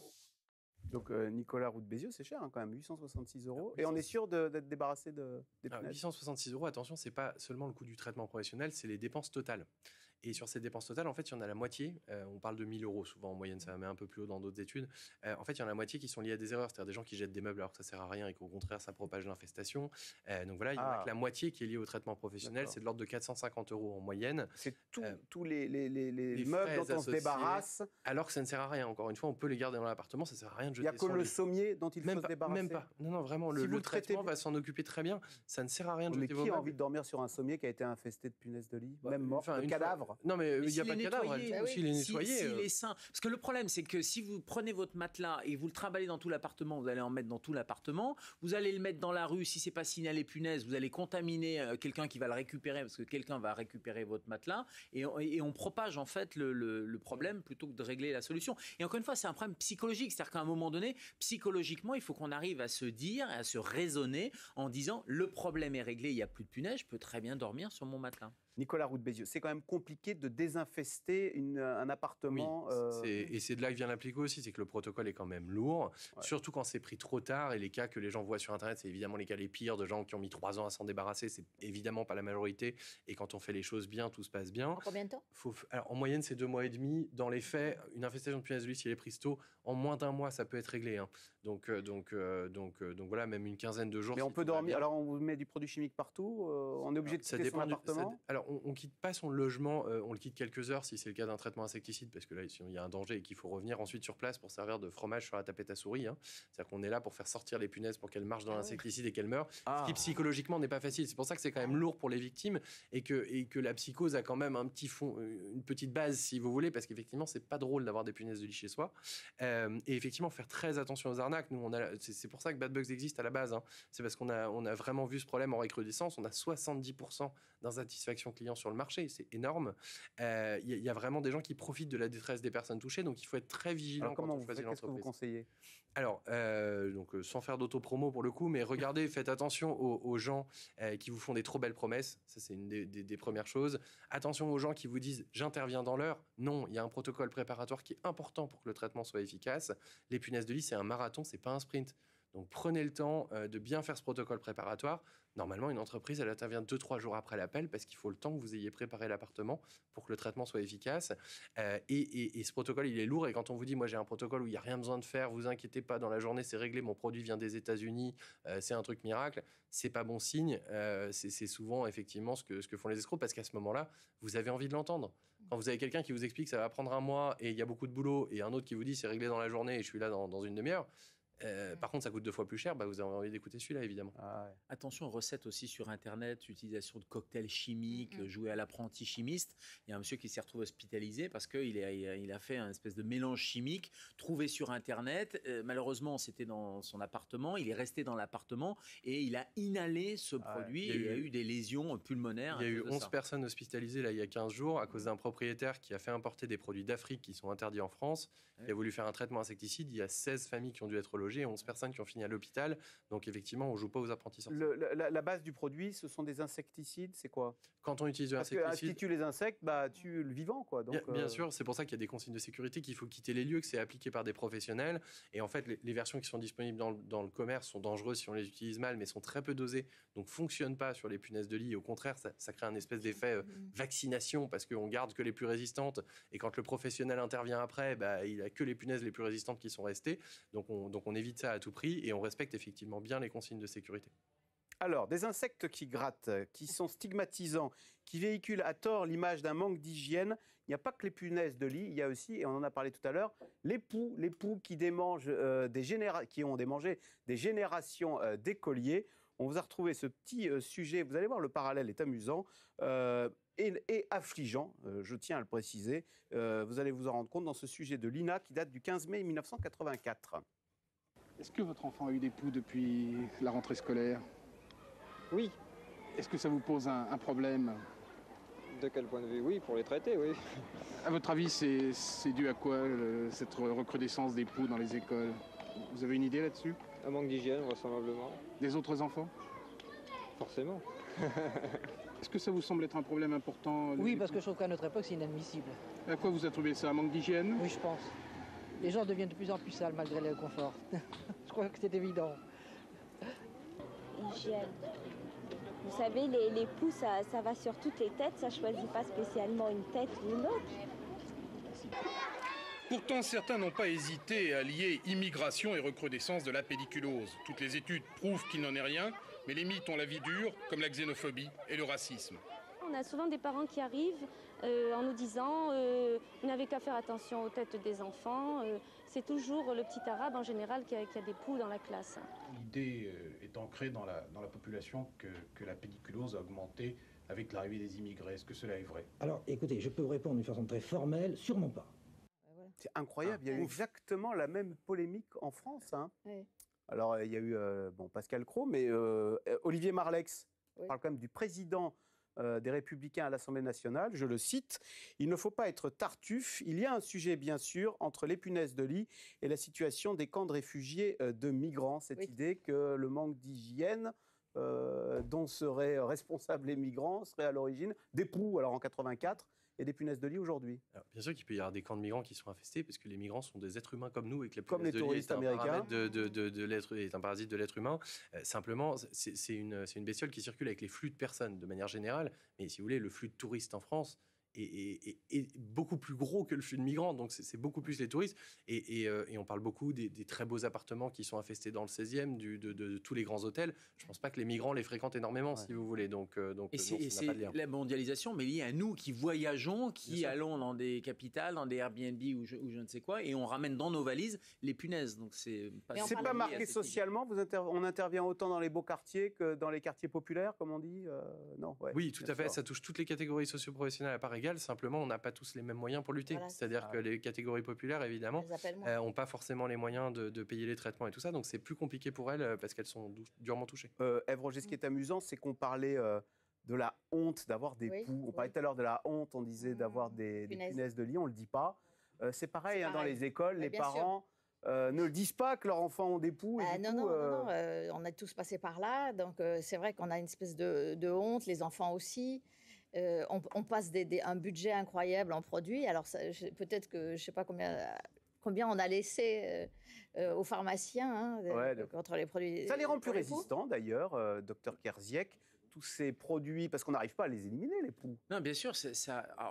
Donc Nicolas Roux de Bézieux, c'est cher quand même, 866 €. Et on est sûr d'être débarrassé des punaises. 866 €, attention, c'est pas seulement le coût du traitement professionnel, c'est les dépenses totales. Et sur ces dépenses totales, en fait, il y en a la moitié. On parle de 1 000 € souvent en moyenne, ça met un peu plus haut dans d'autres études. En fait, il y en a la moitié qui sont liées à des erreurs, c'est-à-dire des gens qui jettent des meubles alors que ça sert à rien et qu'au contraire, ça propage l'infestation. Donc voilà, il y en a que la moitié qui est liée au traitement professionnel, c'est de l'ordre de 450 € en moyenne. C'est tous les meubles dont on se débarrasse. Alors que ça ne sert à rien. Encore une fois, on peut les garder dans l'appartement, ça ne sert à rien de jeter. Il n'y a que le sommier dont il faut se débarrasser. Même pas. Non, vraiment, le traitement va s'en occuper très bien. Ça ne sert à rien de jeter vos meubles. Mais qui a envie de dormir sur un sommier qui a été infesté de punaises de lit, même mort, de cadavre? Non, mais il n'y a pas de cadavre. S'il est nettoyé. S'il est sain. Parce que le problème, c'est que si vous prenez votre matelas et vous le trimballez dans tout l'appartement, vous allez en mettre dans tout l'appartement. Vous allez le mettre dans la rue. Si c'est pas signalé punaise, vous allez contaminer quelqu'un qui va le récupérer parce que quelqu'un va récupérer votre matelas. Et on propage en fait le problème plutôt que de régler la solution. Et encore une fois, c'est un problème psychologique. C'est-à-dire qu'à un moment donné, psychologiquement, il faut qu'on arrive à se dire, à se raisonner en disant le problème est réglé, il n'y a plus de punaises, je peux très bien dormir sur mon matelas. Nicolas Roux de Bézieux, c'est quand même compliqué de désinfester un appartement. Oui, et c'est de là que vient l'appliquer aussi, c'est que le protocole est quand même lourd, surtout quand c'est pris trop tard. Et les cas que les gens voient sur Internet, c'est évidemment les cas les pires de gens qui ont mis 3 ans à s'en débarrasser. C'est évidemment pas la majorité. Et quand on fait les choses bien, tout se passe bien. En combien de temps? Alors, en moyenne, c'est 2 mois et demi. Dans les faits, une infestation de punaises de lit, si elle est prise tôt, en moins d'1 mois, ça peut être réglé. Hein. Donc voilà, même une quinzaine de jours. Mais on peut dormir. Alors, on vous met du produit chimique partout. On est obligé de quitter son appartement. Alors, on quitte pas son logement, on le quitte quelques heures si c'est le cas d'un traitement insecticide, parce que là, il y a un danger et qu'il faut revenir ensuite sur place pour servir de fromage sur la tapette à souris. Hein. C'est-à-dire qu'on est là pour faire sortir les punaises pour qu'elles marchent dans l'insecticide et qu'elles meurent. Ce qui psychologiquement n'est pas facile. C'est pour ça que c'est quand même lourd pour les victimes et que la psychose a quand même un petit fond, une petite base, si vous voulez, parce qu'effectivement, c'est pas drôle d'avoir des punaises de lit chez soi. Et effectivement, faire très attention aux arnaques. Nous, c'est pour ça que Bad Bugs existe à la base. Hein. C'est parce qu'on a vraiment vu ce problème en recrudescence. On a 70% d'insatisfaction client sur le marché. C'est énorme. Il y a vraiment des gens qui profitent de la détresse des personnes touchées, donc il faut être très vigilant. Alors, quand on choisit qu'est-ce que vous conseillez? Alors, sans faire d'auto-promo pour le coup, mais regardez, faites attention aux gens qui vous font des trop belles promesses. Ça, c'est une des premières choses. Attention aux gens qui vous disent « j'interviens dans l'heure ». Non, il y a un protocole préparatoire qui est important pour que le traitement soit efficace. Les punaises de lit, c'est un marathon, c'est pas un sprint. Donc prenez le temps de bien faire ce protocole préparatoire. Normalement, une entreprise, elle intervient 2-3 jours après l'appel parce qu'il faut le temps que vous ayez préparé l'appartement pour que le traitement soit efficace. Et ce protocole, il est lourd. Et quand on vous dit, moi j'ai un protocole où il n'y a rien besoin de faire, vous inquiétez pas, dans la journée c'est réglé, mon produit vient des États-Unis, c'est un truc miracle, c'est pas bon signe. C'est souvent effectivement ce que font les escrocs, parce qu'à ce moment-là, vous avez envie de l'entendre. Quand vous avez quelqu'un qui vous explique que ça va prendre 1 mois et il y a beaucoup de boulot, et un autre qui vous dit c'est réglé dans la journée et je suis là dans une demi-heure, Par contre, ça coûte 2 fois plus cher, vous avez envie d'écouter celui-là, évidemment. Attention, recettes aussi sur Internet, utilisation de cocktails chimiques, jouer à l'apprenti chimiste. Il y a un monsieur qui s'est retrouvé hospitalisé parce qu'il a fait un espèce de mélange chimique trouvé sur Internet. Malheureusement, c'était dans son appartement. Il est resté dans l'appartement et il a inhalé ce produit. Il y a eu des lésions pulmonaires. Il y a eu 11 personnes hospitalisées il y a 15 jours à cause d'un propriétaire qui a fait importer des produits d'Afrique qui sont interdits en France. Il a voulu faire un traitement insecticide. Il y a 16 familles qui ont dû être logées et 11 personnes qui ont fini à l'hôpital. Donc effectivement, on ne joue pas aux apprentis sorciers. La base du produit, ce sont des insecticides, c'est quoi? Quand on utilise de l'insecticide... Parce que si tu les insectes, tu le vivant, quoi. Donc, bien sûr, c'est pour ça qu'il y a des consignes de sécurité, qu'il faut quitter les lieux, que c'est appliqué par des professionnels. Et en fait, les versions qui sont disponibles dans le commerce sont dangereuses si on les utilise mal, mais sont très peu dosées, donc ne fonctionnent pas sur les punaises de lit. Et au contraire, ça crée un espèce d'effet vaccination, parce qu'on garde que les plus résistantes. Et quand le professionnel intervient après, il n'a que les punaises les plus résistantes qui sont restées. Donc on évite ça à tout prix et on respecte effectivement bien les consignes de sécurité. Alors, des insectes qui grattent, qui sont stigmatisants, qui véhiculent à tort l'image d'un manque d'hygiène. Il n'y a pas que les punaises de lit, il y a aussi, et on en a parlé tout à l'heure, les poux qui démangent qui ont démangé des générations d'écoliers. On vous a retrouvé ce petit sujet, vous allez voir, le parallèle est amusant et affligeant, je tiens à le préciser. Vous allez vous en rendre compte dans ce sujet de l'INA qui date du 15 mai 1984. Est-ce que votre enfant a eu des poux depuis la rentrée scolaire? Oui. Est-ce que ça vous pose un problème? De quel point de vue? Oui, pour les traiter, oui. À votre avis, c'est dû à quoi, cette recrudescence des poux dans les écoles? Vous avez une idée là-dessus? Un manque d'hygiène, vraisemblablement. Des autres enfants? Forcément. Est-ce que ça vous semble être un problème important? Oui, parce que je trouve qu'à notre époque, c'est inadmissible. À quoi vous attribuez ça? Un manque d'hygiène? Oui, je pense. Les gens deviennent de plus en plus sales malgré le confort. Je crois que c'est évident. Hygiène. Vous savez, les poux, ça va sur toutes les têtes, ça ne choisit pas spécialement une tête ou une autre. Pourtant, certains n'ont pas hésité à lier immigration et recrudescence de la pédiculose. Toutes les études prouvent qu'il n'en est rien, mais les mythes ont la vie dure, comme la xénophobie et le racisme. On a souvent des parents qui arrivent en nous disant vous n'avez qu'à faire attention aux têtes des enfants. C'est toujours le petit arabe en général qui a des poux dans la classe. L'idée est ancrée dans la population que la pédiculose a augmenté avec l'arrivée des immigrés. Est-ce que cela est vrai? Alors écoutez, je peux vous répondre d'une façon très formelle, sûrement pas. C'est incroyable, il y a eu exactement la même polémique en France. Oui. Alors il y a eu Pascal Cros, mais Olivier Marleix parle quand même du président des Républicains à l'Assemblée nationale, je le cite, « Il ne faut pas être tartuffe, il y a un sujet bien sûr entre les punaises de lit et la situation des camps de réfugiés de migrants ». Cette idée que le manque d'hygiène dont seraient responsables les migrants serait à l'origine des poux, alors en 84, et des punaises de lit aujourd'hui. Bien sûr qu'il peut y avoir des camps de migrants qui sont infestés, parce que les migrants sont des êtres humains comme nous, et que la comme les touristes américains est un parasite de l'être humain. Simplement, c'est une bestiole qui circule avec les flux de personnes de manière générale, mais si vous voulez, le flux de touristes en France est beaucoup plus gros que le flux de migrants, donc c'est beaucoup plus les touristes, et on parle beaucoup des très beaux appartements qui sont infestés dans le 16e, de tous les grands hôtels. Je ne pense pas que les migrants les fréquentent énormément, si vous voulez, donc c'est la mondialisation, mais liée à nous qui voyageons, qui allons dans des capitales, dans des Airbnb ou je ne sais quoi, et on ramène dans nos valises les punaises, donc c'est pas marqué socialement. On intervient autant dans les beaux quartiers que dans les quartiers populaires, comme on dit. Non. Oui, tout à fait, ça touche toutes les catégories socio-professionnelles à part égale, simplement on n'a pas tous les mêmes moyens pour lutter. C'est-à-dire que les catégories populaires, évidemment, n'ont pas forcément les moyens de payer les traitements et tout ça, donc c'est plus compliqué pour elles parce qu'elles sont durement touchées. Ève Roger, ce qui est amusant, c'est qu'on parlait de la honte d'avoir des poux. On parlait tout à l'heure de la honte, on disait d'avoir des punaises de lit, on ne le dit pas. C'est pareil, dans les écoles, les parents ne le disent pas que leurs enfants ont des poux. Non, on est tous passés par là, donc c'est vrai qu'on a une espèce de honte, les enfants aussi. On passe un budget incroyable en produits. Alors peut-être que je ne sais pas combien on a laissé aux pharmaciens contre les produits. Ça les rend plus résistants d'ailleurs, docteur Kerziek. tous ces produits, parce qu'on n'arrive pas à les éliminer, les poux. Non, bien sûr,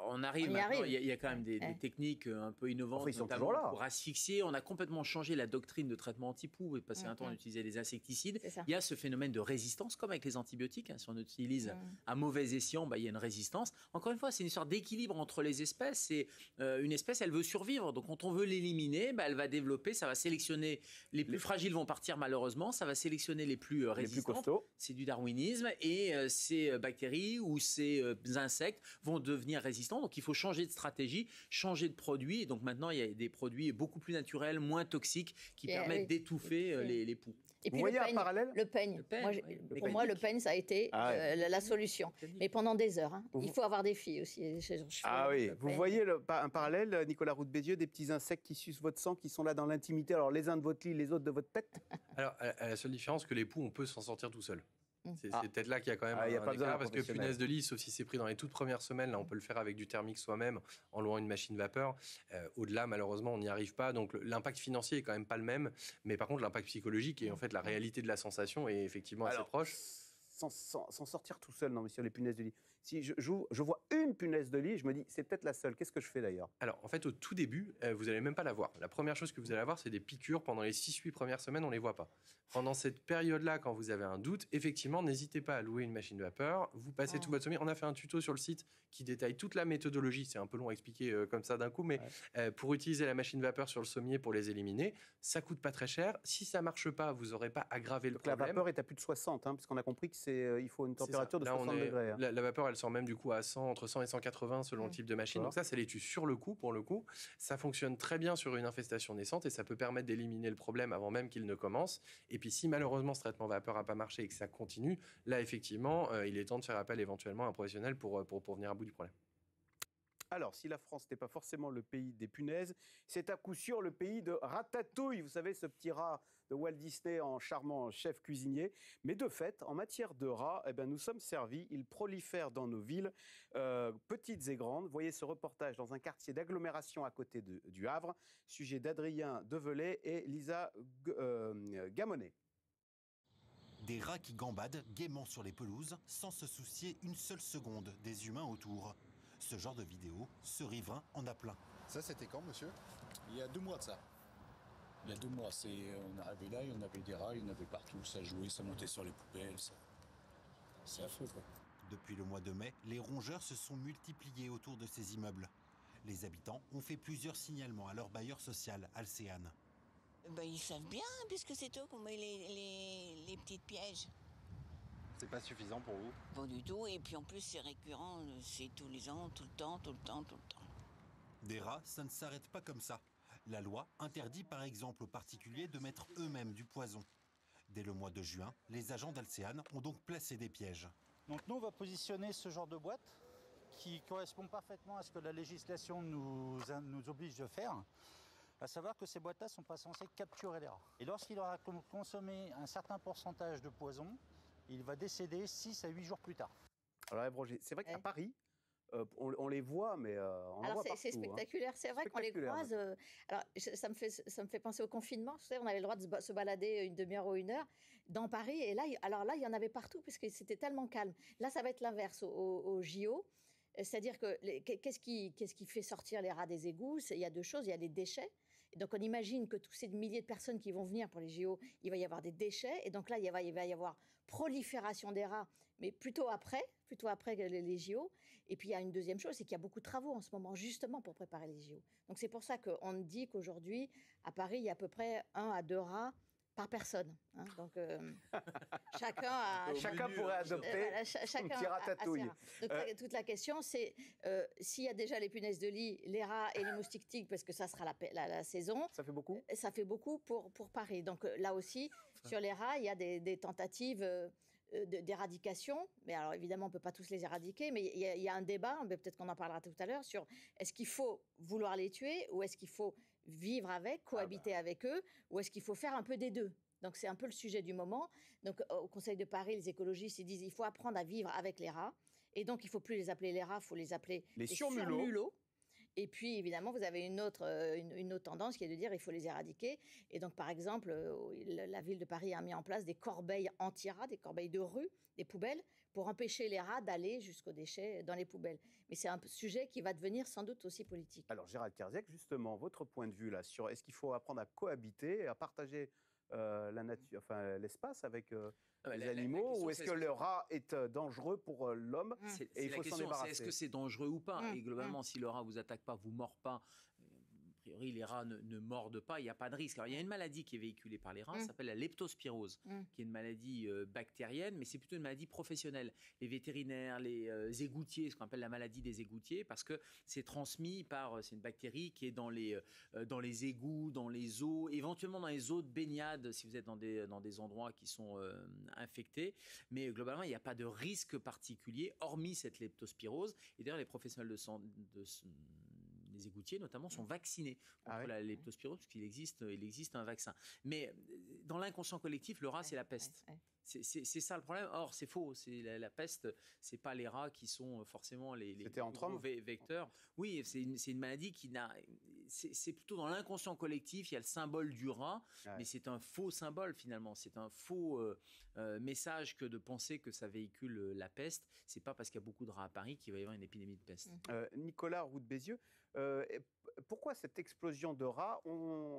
on arrive maintenant. Il y a quand même des techniques un peu innovantes, enfin, ils sont notamment là. Pour asphyxier. On a complètement changé la doctrine de traitement anti-poux et passé un temps à utiliser des insecticides. Il y a ce phénomène de résistance, comme avec les antibiotiques. Si on utilise à mauvais escient, il y a une résistance. Encore une fois, c'est une histoire d'équilibre entre les espèces. Et une espèce, elle veut survivre. Donc, quand on veut l'éliminer, elle va développer, ça va sélectionner. Les plus fragiles vont partir malheureusement. Ça va sélectionner les plus résistants. Les plus costauds. C'est du darwinisme. Et ces bactéries ou ces insectes vont devenir résistants. Donc, il faut changer de stratégie, changer de produit. Et donc, maintenant, il y a des produits beaucoup plus naturels, moins toxiques, qui permettent d'étouffer les poux. Et puis vous voyez un parallèle ? Le peigne. Pour moi, le peigne, ça a été la solution. Mais pendant des heures. Il faut avoir des filles aussi. Vous voyez un parallèle, Nicolas Roux de Bézieux, des petits insectes qui sucent votre sang, qui sont là dans l'intimité, alors les uns de votre lit, les autres de votre tête ? Alors, la seule différence, que les poux, on peut s'en sortir tout seul. C'est peut-être là qu'il y a quand même un écart, parce que punaise de lit, sauf si c'est pris dans les toutes premières semaines, là on peut le faire avec du thermique soi-même en louant une machine vapeur. Au-delà, malheureusement, on n'y arrive pas. Donc l'impact financier est quand même pas le même, mais par contre l'impact psychologique et en fait la réalité de la sensation est effectivement assez proche. S'en sortir tout seul, non, monsieur, les punaises de lit. Si je vois une punaise de lit, je me dis, c'est peut-être la seule. Qu'est-ce que je fais d'ailleurs ? Alors, en fait, au tout début, vous n'allez même pas la voir. La première chose que vous allez avoir, c'est des piqûres. Pendant les 6-8 premières semaines, on ne les voit pas. Pendant cette période-là, quand vous avez un doute, effectivement, n'hésitez pas à louer une machine vapeur. Vous passez tout votre sommeil. On a fait un tuto sur le site qui détaille toute la méthodologie. C'est un peu long à expliquer comme ça d'un coup, mais pour utiliser la machine vapeur sur le sommier pour les éliminer, ça coûte pas très cher. Si ça marche pas, vous n'aurez pas aggravé le problème. La vapeur est à plus de 60, puisqu'on a compris qu'il faut une température de 60 degrés. La vapeur, elle sort même du coup à 100, entre 100 et 180 selon le type de machine. Donc ça les tue sur le coup, pour le coup. Ça fonctionne très bien sur une infestation naissante et ça peut permettre d'éliminer le problème avant même qu'il ne commence. Et puis si malheureusement ce traitement vapeur n'a pas marché et que ça continue, là effectivement, il est temps de faire appel éventuellement à un professionnel pour venir à bout du problème. Alors, si la France n'est pas forcément le pays des punaises, c'est à coup sûr le pays de Ratatouille. Vous savez, ce petit rat de Walt Disney en charmant chef cuisinier. Mais de fait, en matière de rats, nous sommes servis. Ils prolifèrent dans nos villes, petites et grandes. Voyez ce reportage dans un quartier d'agglomération à côté du Havre. Sujet d'Adrien Develay et Lisa Gamonet. Des rats qui gambadent gaiement sur les pelouses sans se soucier une seule seconde des humains autour. Ce genre de vidéo, ce riverain en a plein. Ça, c'était quand, monsieur ? Il y a 2 mois de ça. Il y a 2 mois, on arrivait là, il y en avait des rats, il y en avait partout, ça jouait, ça montait sur les poubelles, c'est affreux, quoi. Depuis le mois de mai, les rongeurs se sont multipliés autour de ces immeubles. Les habitants ont fait plusieurs signalements à leur bailleur social, Alcéane. Ils savent bien, puisque c'est eux qui ont mis les petits pièges. C'est pas suffisant pour vous ? Pas du tout, et puis en plus c'est récurrent, c'est tous les ans, tout le temps. Des rats, ça ne s'arrête pas comme ça. La loi interdit par exemple aux particuliers de mettre eux-mêmes du poison. Dès le mois de juin, les agents d'Alcéane ont donc placé des pièges. Donc nous on va positionner ce genre de boîte qui correspond parfaitement à ce que la législation nous oblige de faire. À savoir que ces boîtes-là ne sont pas censées capturer les rats. Et lorsqu'il aura consommé un certain pourcentage de poison, il va décéder 6 à 8 jours plus tard. Alors, Roger, c'est vrai qu'à Paris, on les voit, mais on en voit partout. C'est spectaculaire, c'est vrai qu'on les croise. Alors, ça me fait penser au confinement. Vous savez, on avait le droit de se balader une demi-heure ou une heure dans Paris. Et là, il y en avait partout parce que c'était tellement calme. Là, ça va être l'inverse au JO. C'est-à-dire que qu'est-ce qui fait sortir les rats des égouts ? Il y a 2 choses. Il y a les déchets. Et donc, on imagine que tous ces milliers de personnes qui vont venir pour les JO, il va y avoir des déchets. Et donc là, il va y avoir prolifération des rats, mais plutôt après les JO. Et puis, il y a une deuxième chose, c'est qu'il y a beaucoup de travaux en ce moment, justement, pour préparer les JO. Donc, c'est pour ça qu'on dit qu'aujourd'hui, à Paris, il y a à peu près 1 à 2 rats par personne. Donc, chacun pourrait adopter son petit ratatouille. Donc, toute la question, c'est s'il y a déjà les punaises de lit, les rats et les moustiques tigres, parce que ça sera la saison. Ça fait beaucoup ? Ça fait beaucoup pour Paris. Donc, là aussi, sur les rats, il y a des tentatives d'éradication. Mais alors, évidemment, on ne peut pas tous les éradiquer, mais il y a un débat, peut-être qu'on en parlera tout à l'heure, sur est-ce qu'il faut vouloir les tuer ou est-ce qu'il faut vivre avec, cohabiter avec eux, ou est-ce qu'il faut faire un peu des deux ? Donc, c'est un peu le sujet du moment. Donc, au Conseil de Paris, les écologistes, ils disent qu'il faut apprendre à vivre avec les rats. Et donc, il ne faut plus les appeler les rats, il faut les appeler les surmulots. Et puis, évidemment, vous avez une autre tendance qui est de dire qu'il faut les éradiquer. Et donc, par exemple, la ville de Paris a mis en place des corbeilles anti-rats, des corbeilles de rue, des poubelles, pour empêcher les rats d'aller jusqu'aux déchets dans les poubelles. Mais c'est un sujet qui va devenir sans doute aussi politique. Alors, Gérald Kerziak, justement, votre point de vue là sur est-ce qu'il faut apprendre à cohabiter, à partager la nature, enfin l'espace avec les animaux, ou est-ce que le rat est dangereux pour l'homme et il faut s'en débarrasser? Est-ce que c'est dangereux ou pas? Et globalement, si le rat vous attaque pas, vous mord pas. A priori, les rats ne mordent pas, il n'y a pas de risque. Alors, il y a une maladie qui est véhiculée par les rats, ça s'appelle la leptospirose, qui est une maladie bactérienne, mais c'est plutôt une maladie professionnelle. Les vétérinaires, les égoutiers, ce qu'on appelle la maladie des égoutiers, parce que c'est transmis par, c'est une bactérie qui est dans les égouts, dans les eaux, éventuellement dans les eaux de baignade, si vous êtes dans des endroits qui sont infectés. Mais globalement, il n'y a pas de risque particulier, hormis cette leptospirose. Et d'ailleurs, les professionnels les égoutiers notamment sont vaccinés contre la leptospirose, puisqu'il existe un vaccin. Mais dans l'inconscient collectif, le rat, c'est la peste. C'est ça le problème. Or, c'est faux. C'est la peste, c'est pas les rats qui sont forcément les gros vecteurs. Oui, c'est une maladie qui n'a. C'est plutôt dans l'inconscient collectif. Il y a le symbole du rat, mais c'est un faux symbole finalement. C'est un faux message que de penser que ça véhicule la peste. C'est pas parce qu'il y a beaucoup de rats à Paris qu'il va y avoir une épidémie de peste. Nicolas Roux de Bézieux, pourquoi cette explosion de rats?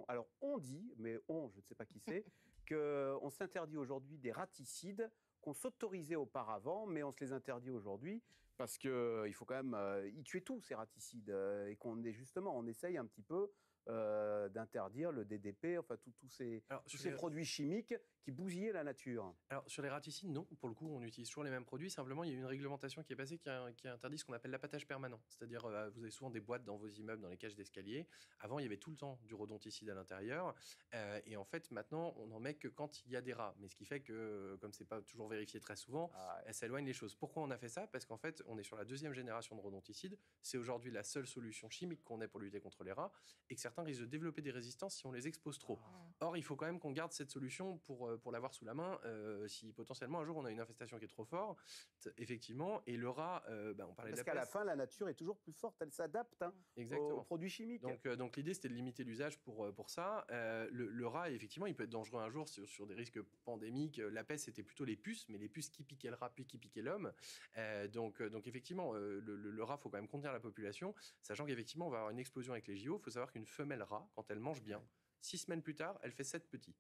Alors on dit, mais je ne sais pas qui c'est, qu'on s'interdit aujourd'hui des raticides qu'on s'autorisait auparavant, mais on se les interdit aujourd'hui parce qu'il faut quand même y tuer tous ces raticides et qu'on est justement, on essaye un petit peu d'interdire le DDP, enfin tous ces produits chimiques qui bousillaient la nature. Alors sur les raticides, non, pour le coup on utilise toujours les mêmes produits, simplement il y a une réglementation qui est passée qui interdit ce qu'on appelle l'appâtage permanent, c'est-à-dire vous avez souvent des boîtes dans vos immeubles, dans les cages d'escalier. Avant il y avait tout le temps du rodonticide à l'intérieur et en fait maintenant on n'en met que quand il y a des rats, mais ce qui fait que comme c'est pas toujours vérifié très souvent, ça éloigne les choses. Pourquoi on a fait ça? Parce qu'en fait on est sur la 2e génération de rodonticides, c'est aujourd'hui la seule solution chimique qu'on ait pour lutter contre les rats et que certains risquent de développer des résistances si on les expose trop. Or il faut quand même qu'on garde cette solution pour l'avoir sous la main si potentiellement un jour on a une infestation qui est trop forte, effectivement, et le rat, on parlait de la peste. Parce qu'à la fin la nature est toujours plus forte, elle s'adapte aux produits chimiques. Donc l'idée c'était de limiter l'usage pour ça. Le rat effectivement il peut être dangereux un jour sur des risques pandémiques. La peste c'était plutôt les puces, mais les puces qui piquaient le rat puis qui piquaient l'homme. Donc effectivement le rat, faut quand même contenir la population, sachant qu'effectivement on va avoir une explosion avec les JO. Il faut savoir qu'une femelle rat, quand elle mange bien, 6 semaines plus tard, elle fait 7 petits.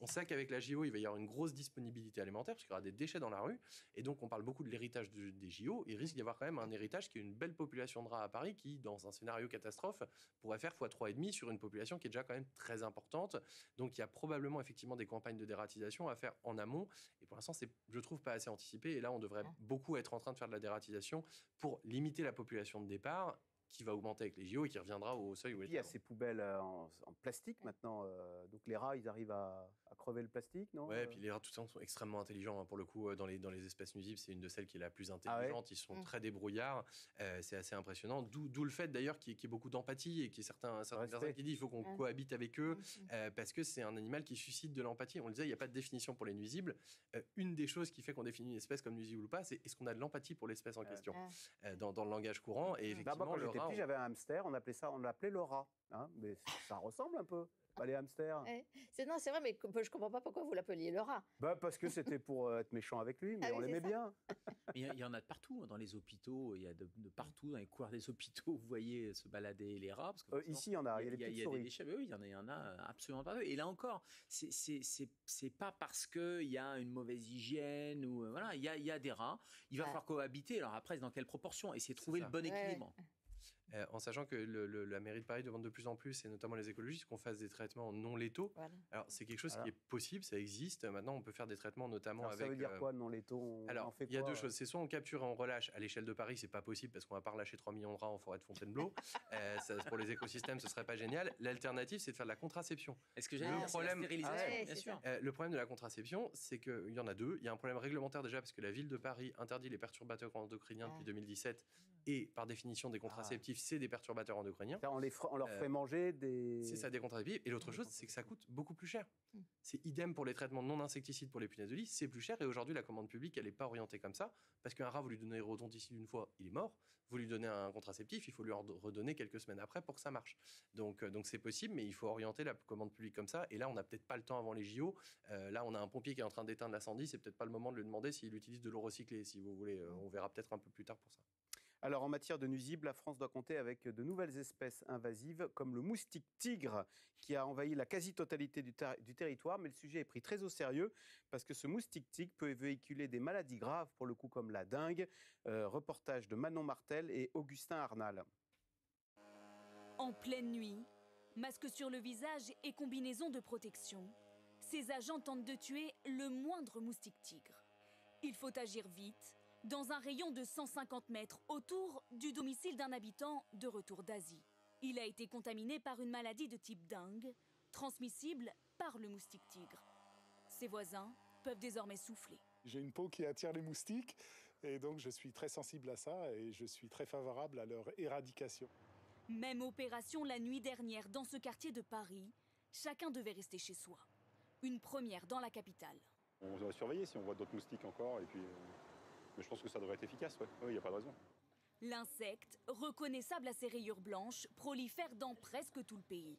On sait qu'avec la JO, il va y avoir une grosse disponibilité alimentaire, parce qu'il y aura des déchets dans la rue. Et donc, on parle beaucoup de l'héritage des JO. Il risque d'y avoir quand même un héritage qui est une belle population de rats à Paris, qui, dans un scénario catastrophe, pourrait faire x3,5 sur une population qui est déjà quand même très importante. Donc, il y a probablement effectivement des campagnes de dératisation à faire en amont. Et pour l'instant, je trouve pas assez anticipé. Et là, on devrait beaucoup être en train de faire de la dératisation pour limiter la population de départ, qui va augmenter avec les JO et qui reviendra au seuil où il y a ces poubelles en plastique maintenant, donc les rats ils arrivent à crever le plastique, non? Ouais, et puis les rats tout ça sont extrêmement intelligents pour le coup, dans les espèces nuisibles c'est une de celles qui est la plus intelligente. Ils sont très débrouillards, c'est assez impressionnant, d'où le fait d'ailleurs qu'il y ait beaucoup d'empathie et qu'il y ait certaines personnes qui disent qu'il faut qu'on cohabite avec eux parce que c'est un animal qui suscite de l'empathie. On le disait, il n'y a pas de définition pour les nuisibles. Une des choses qui fait qu'on définit une espèce comme nuisible ou pas, c'est est-ce qu'on a de l'empathie pour l'espèce en question dans le langage courant. Et effectivement, le rat, j'avais un hamster, on l'appelait le rat, mais ça ressemble un peu. Pas les hamsters. C'est vrai, mais je comprends pas pourquoi vous l'appeliez le rat. Parce que c'était pour être méchant avec lui, mais on l'aimait bien. Il y en a de partout, dans les hôpitaux, il y a de partout, dans les couloirs des hôpitaux, vous voyez se balader les rats. Parce que, ici, il y en a, il y a les petites souris. Des déchets, oui, il y en a absolument partout. Et là encore, c'est pas parce qu'il y a une mauvaise hygiène, ou voilà, il y a des rats, il va falloir cohabiter. Alors après, dans quelle proportion? Et c'est trouver le bon équilibre. En sachant que la mairie de Paris demande de plus en plus, et notamment les écologistes, qu'on fasse des traitements non létaux. Alors, c'est quelque chose qui est possible, ça existe. Maintenant, on peut faire des traitements notamment avec... Ça veut dire quoi, non létaux? Alors, il y a deux choses. C'est soit on capture et on relâche. À l'échelle de Paris, c'est pas possible parce qu'on va pas relâcher 3 millions de rats en forêt de Fontainebleau. Pour les écosystèmes, ce serait pas génial. L'alternative, c'est de faire de la contraception. Est-ce que j'ai la stérilisation, bien sûr. Le problème de la contraception, c'est qu'il y en a deux. Il y a un problème réglementaire déjà parce que la ville de Paris interdit les perturbateurs endocriniens depuis 2017 et par définition des contraceptifs c'est des perturbateurs endocriniens. On leur fait manger des... C'est ça, des contraceptifs. Et l'autre chose, c'est que ça coûte beaucoup plus cher. C'est idem pour les traitements non insecticides pour les punaises de lit, c'est plus cher. Et aujourd'hui, la commande publique, elle n'est pas orientée comme ça. Parce qu'un rat, vous lui donnez rodonticide une fois, il est mort. Vous lui donnez un contraceptif, il faut lui en redonner quelques semaines après pour que ça marche. Donc c'est possible, mais il faut orienter la commande publique comme ça. Et là, on n'a peut-être pas le temps avant les JO. Là, on a un pompier qui est en train d'éteindre l'incendie. C'est peut-être pas le moment de lui demander s'il utilise de l'eau recyclée, si vous voulez. On verra peut-être un peu plus tard pour ça. Alors, en matière de nuisibles, la France doit compter avec de nouvelles espèces invasives, comme le moustique tigre, qui a envahi la quasi-totalité du territoire. Mais le sujet est pris très au sérieux, parce que ce moustique tigre peut véhiculer des maladies graves, pour le coup, comme la dengue. Reportage de Manon Martel et Augustin Arnal. En pleine nuit, masque sur le visage et combinaison de protection, ces agents tentent de tuer le moindre moustique tigre. Il faut agir vite, dans un rayon de 150 mètres autour du domicile d'un habitant de retour d'Asie. Il a été contaminé par une maladie de type dengue, transmissible par le moustique tigre. Ses voisins peuvent désormais souffler. J'ai une peau qui attire les moustiques et donc je suis très sensible à ça et je suis très favorable à leur éradication. Même opération la nuit dernière dans ce quartier de Paris. Chacun devait rester chez soi. Une première dans la capitale. On va surveiller si on voit d'autres moustiques encore et puis... Mais je pense que ça devrait être efficace, ouais. Il n'y a pas de raison. L'insecte, reconnaissable à ses rayures blanches, prolifère dans presque tout le pays.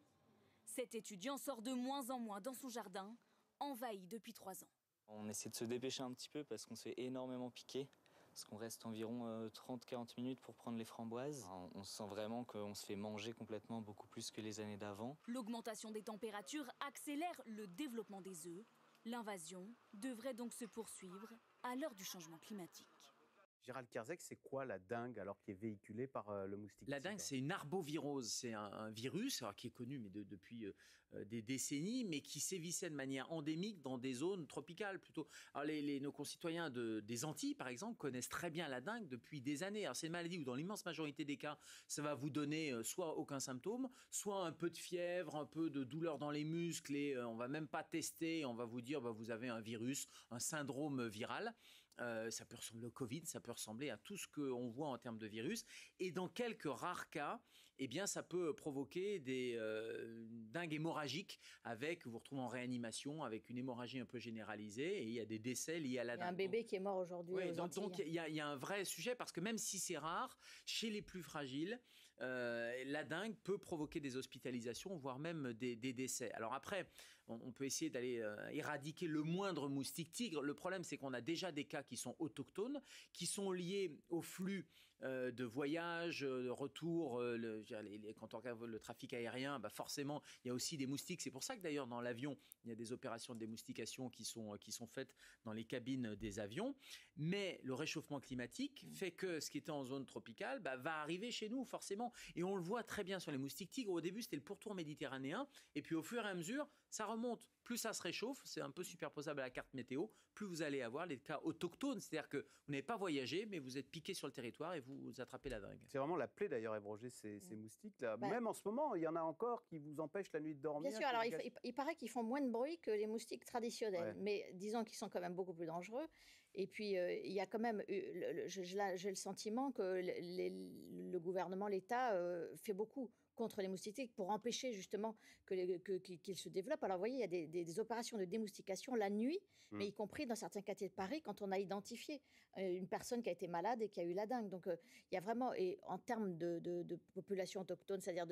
Cet étudiant sort de moins en moins dans son jardin, envahi depuis 3 ans. On essaie de se dépêcher un petit peu parce qu'on se fait énormément piquer. Parce qu'on reste environ 30-40 minutes pour prendre les framboises. On sent vraiment qu'on se fait manger complètement beaucoup plus que les années d'avant. L'augmentation des températures accélère le développement des œufs. L'invasion devrait donc se poursuivre à l'heure du changement climatique. Gérald Kierzek, c'est quoi la dengue alors qui est véhiculée par le moustique tigre? La dengue, c'est une arbovirose, c'est un virus alors, qui est connu mais depuis des décennies, mais qui sévissait de manière endémique dans des zones tropicales plutôt. Alors nos concitoyens des Antilles, par exemple, connaissent très bien la dengue depuis des années. Alors c'est une maladie où dans l'immense majorité des cas, ça va vous donner soit aucun symptôme, soit un peu de fièvre, un peu de douleur dans les muscles et on va même pas tester, on va vous dire vous avez un virus, un syndrome viral. Ça peut ressembler au Covid, ça peut ressembler à tout ce qu'on voit en termes de virus. Et dans quelques rares cas, eh bien, ça peut provoquer des dengues hémorragiques vous vous retrouvez en réanimation avec une hémorragie un peu généralisée et il y a des décès liés à la dengue. Il y a un bébé qui est mort aujourd'hui aux Antilles. Donc il y a un vrai sujet parce que même si c'est rare, chez les plus fragiles, la dengue peut provoquer des hospitalisations, voire même des décès. Alors après, on peut essayer d'aller éradiquer le moindre moustique tigre. Le problème, c'est qu'on a déjà des cas qui sont autochtones, qui sont liés au flux de voyage, de retour. Quand on regarde le trafic aérien, forcément, il y a aussi des moustiques. C'est pour ça que d'ailleurs, dans l'avion, il y a des opérations de démoustication qui sont faites dans les cabines des avions. Mais le réchauffement climatique fait que ce qui était en zone tropicale va arriver chez nous, forcément. Et on le voit très bien sur les moustiques tigres. Au début, c'était le pourtour méditerranéen. Et puis, au fur et à mesure, ça remonte. Plus ça se réchauffe, c'est un peu superposable à la carte météo, plus vous allez avoir les cas autochtones. C'est-à-dire que vous n'avez pas voyagé, mais vous êtes piqué sur le territoire et vous attrapez la dengue. C'est vraiment la plaie d'ailleurs, Ève Roger, ces moustiques-là. Même en ce moment, il y en a encore qui vous empêchent la nuit de dormir. Bien sûr, alors il paraît qu'ils font moins de bruit que les moustiques traditionnels, mais disons qu'ils sont quand même beaucoup plus dangereux. Et puis, il y a quand même, j'ai le sentiment que le gouvernement, l'État fait beaucoup contre les moustiques pour empêcher justement qu'ils se développent. Alors, vous voyez, il y a des opérations de démoustication la nuit, mais y compris dans certains quartiers de Paris, quand on a identifié une personne qui a été malade et qui a eu la dengue. Donc, il y a vraiment, et en termes de population autochtone, c'est-à-dire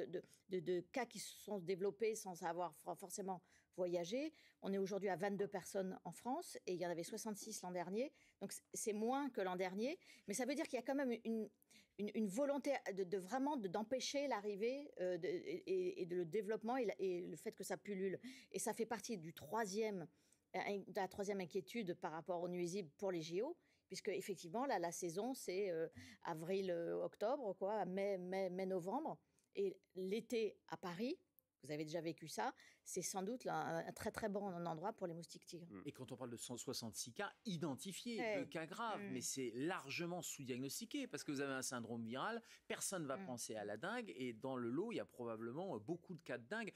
de cas qui se sont développés sans avoir forcément voyagé, on est aujourd'hui à 22 personnes en France et il y en avait 66 l'an dernier. Donc, c'est moins que l'an dernier, mais ça veut dire qu'il y a quand même une volonté vraiment d'empêcher l'arrivée et de le développement et le fait que ça pullule. Et ça fait partie de la troisième inquiétude par rapport aux nuisibles pour les JO, puisque effectivement, là, la saison, c'est avril-octobre, mai-novembre. Et l'été à Paris, vous avez déjà vécu ça, c'est sans doute là, un très très bon endroit pour les moustiques tigres. Et quand on parle de 166 cas identifiés, de cas graves, mais c'est largement sous-diagnostiqué parce que vous avez un syndrome viral, personne ne va penser à la dengue et dans le lot, il y a probablement beaucoup de cas de dengue.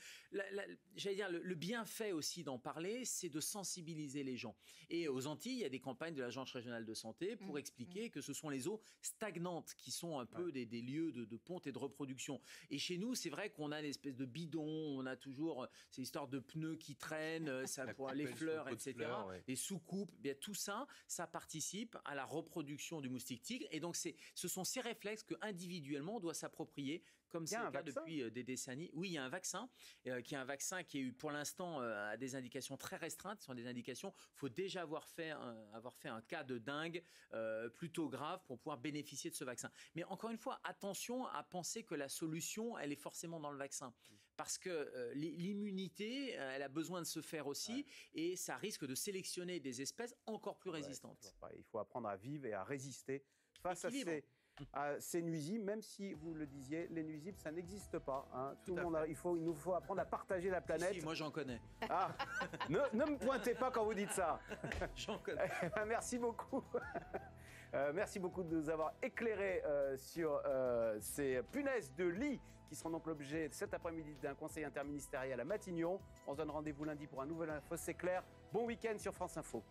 J'allais dire, le bienfait aussi d'en parler, c'est de sensibiliser les gens. Et aux Antilles, il y a des campagnes de l'Agence régionale de santé pour expliquer que ce sont les eaux stagnantes qui sont un peu des lieux de ponte et de reproduction. Et chez nous, c'est vrai qu'on a une espèce de bidon, on a toujours ces histoires de pneus qui traînent, les fleurs, etc. Les soucoupes, bien tout ça, ça participe à la reproduction du moustique tigre. Et donc, ce sont ces réflexes qu'individuellement, on doit s'approprier, comme c'est le cas depuis des décennies. Oui, il y a un vaccin, qui est un vaccin qui est eu pour l'instant à des indications très restreintes. Ce sont des indications, il faut déjà avoir fait un cas de dengue plutôt grave pour pouvoir bénéficier de ce vaccin. Mais encore une fois, attention à penser que la solution, elle est forcément dans le vaccin. Parce que l'immunité, elle a besoin de se faire aussi, et ça risque de sélectionner des espèces encore plus résistantes. Il faut apprendre à vivre et à résister face à ces nuisibles, même si, vous le disiez, les nuisibles, ça n'existe pas. Hein. Il nous faut apprendre à partager la planète. Si, moi j'en connais. Ah, ne me pointez pas quand vous dites ça. J'en connais. Merci beaucoup. Merci beaucoup de nous avoir éclairés sur ces punaises de lit qui seront donc l'objet cet après-midi d'un conseil interministériel à Matignon. On se donne rendez-vous lundi pour un nouvel Info, c'est clair. Bon week-end sur France Info.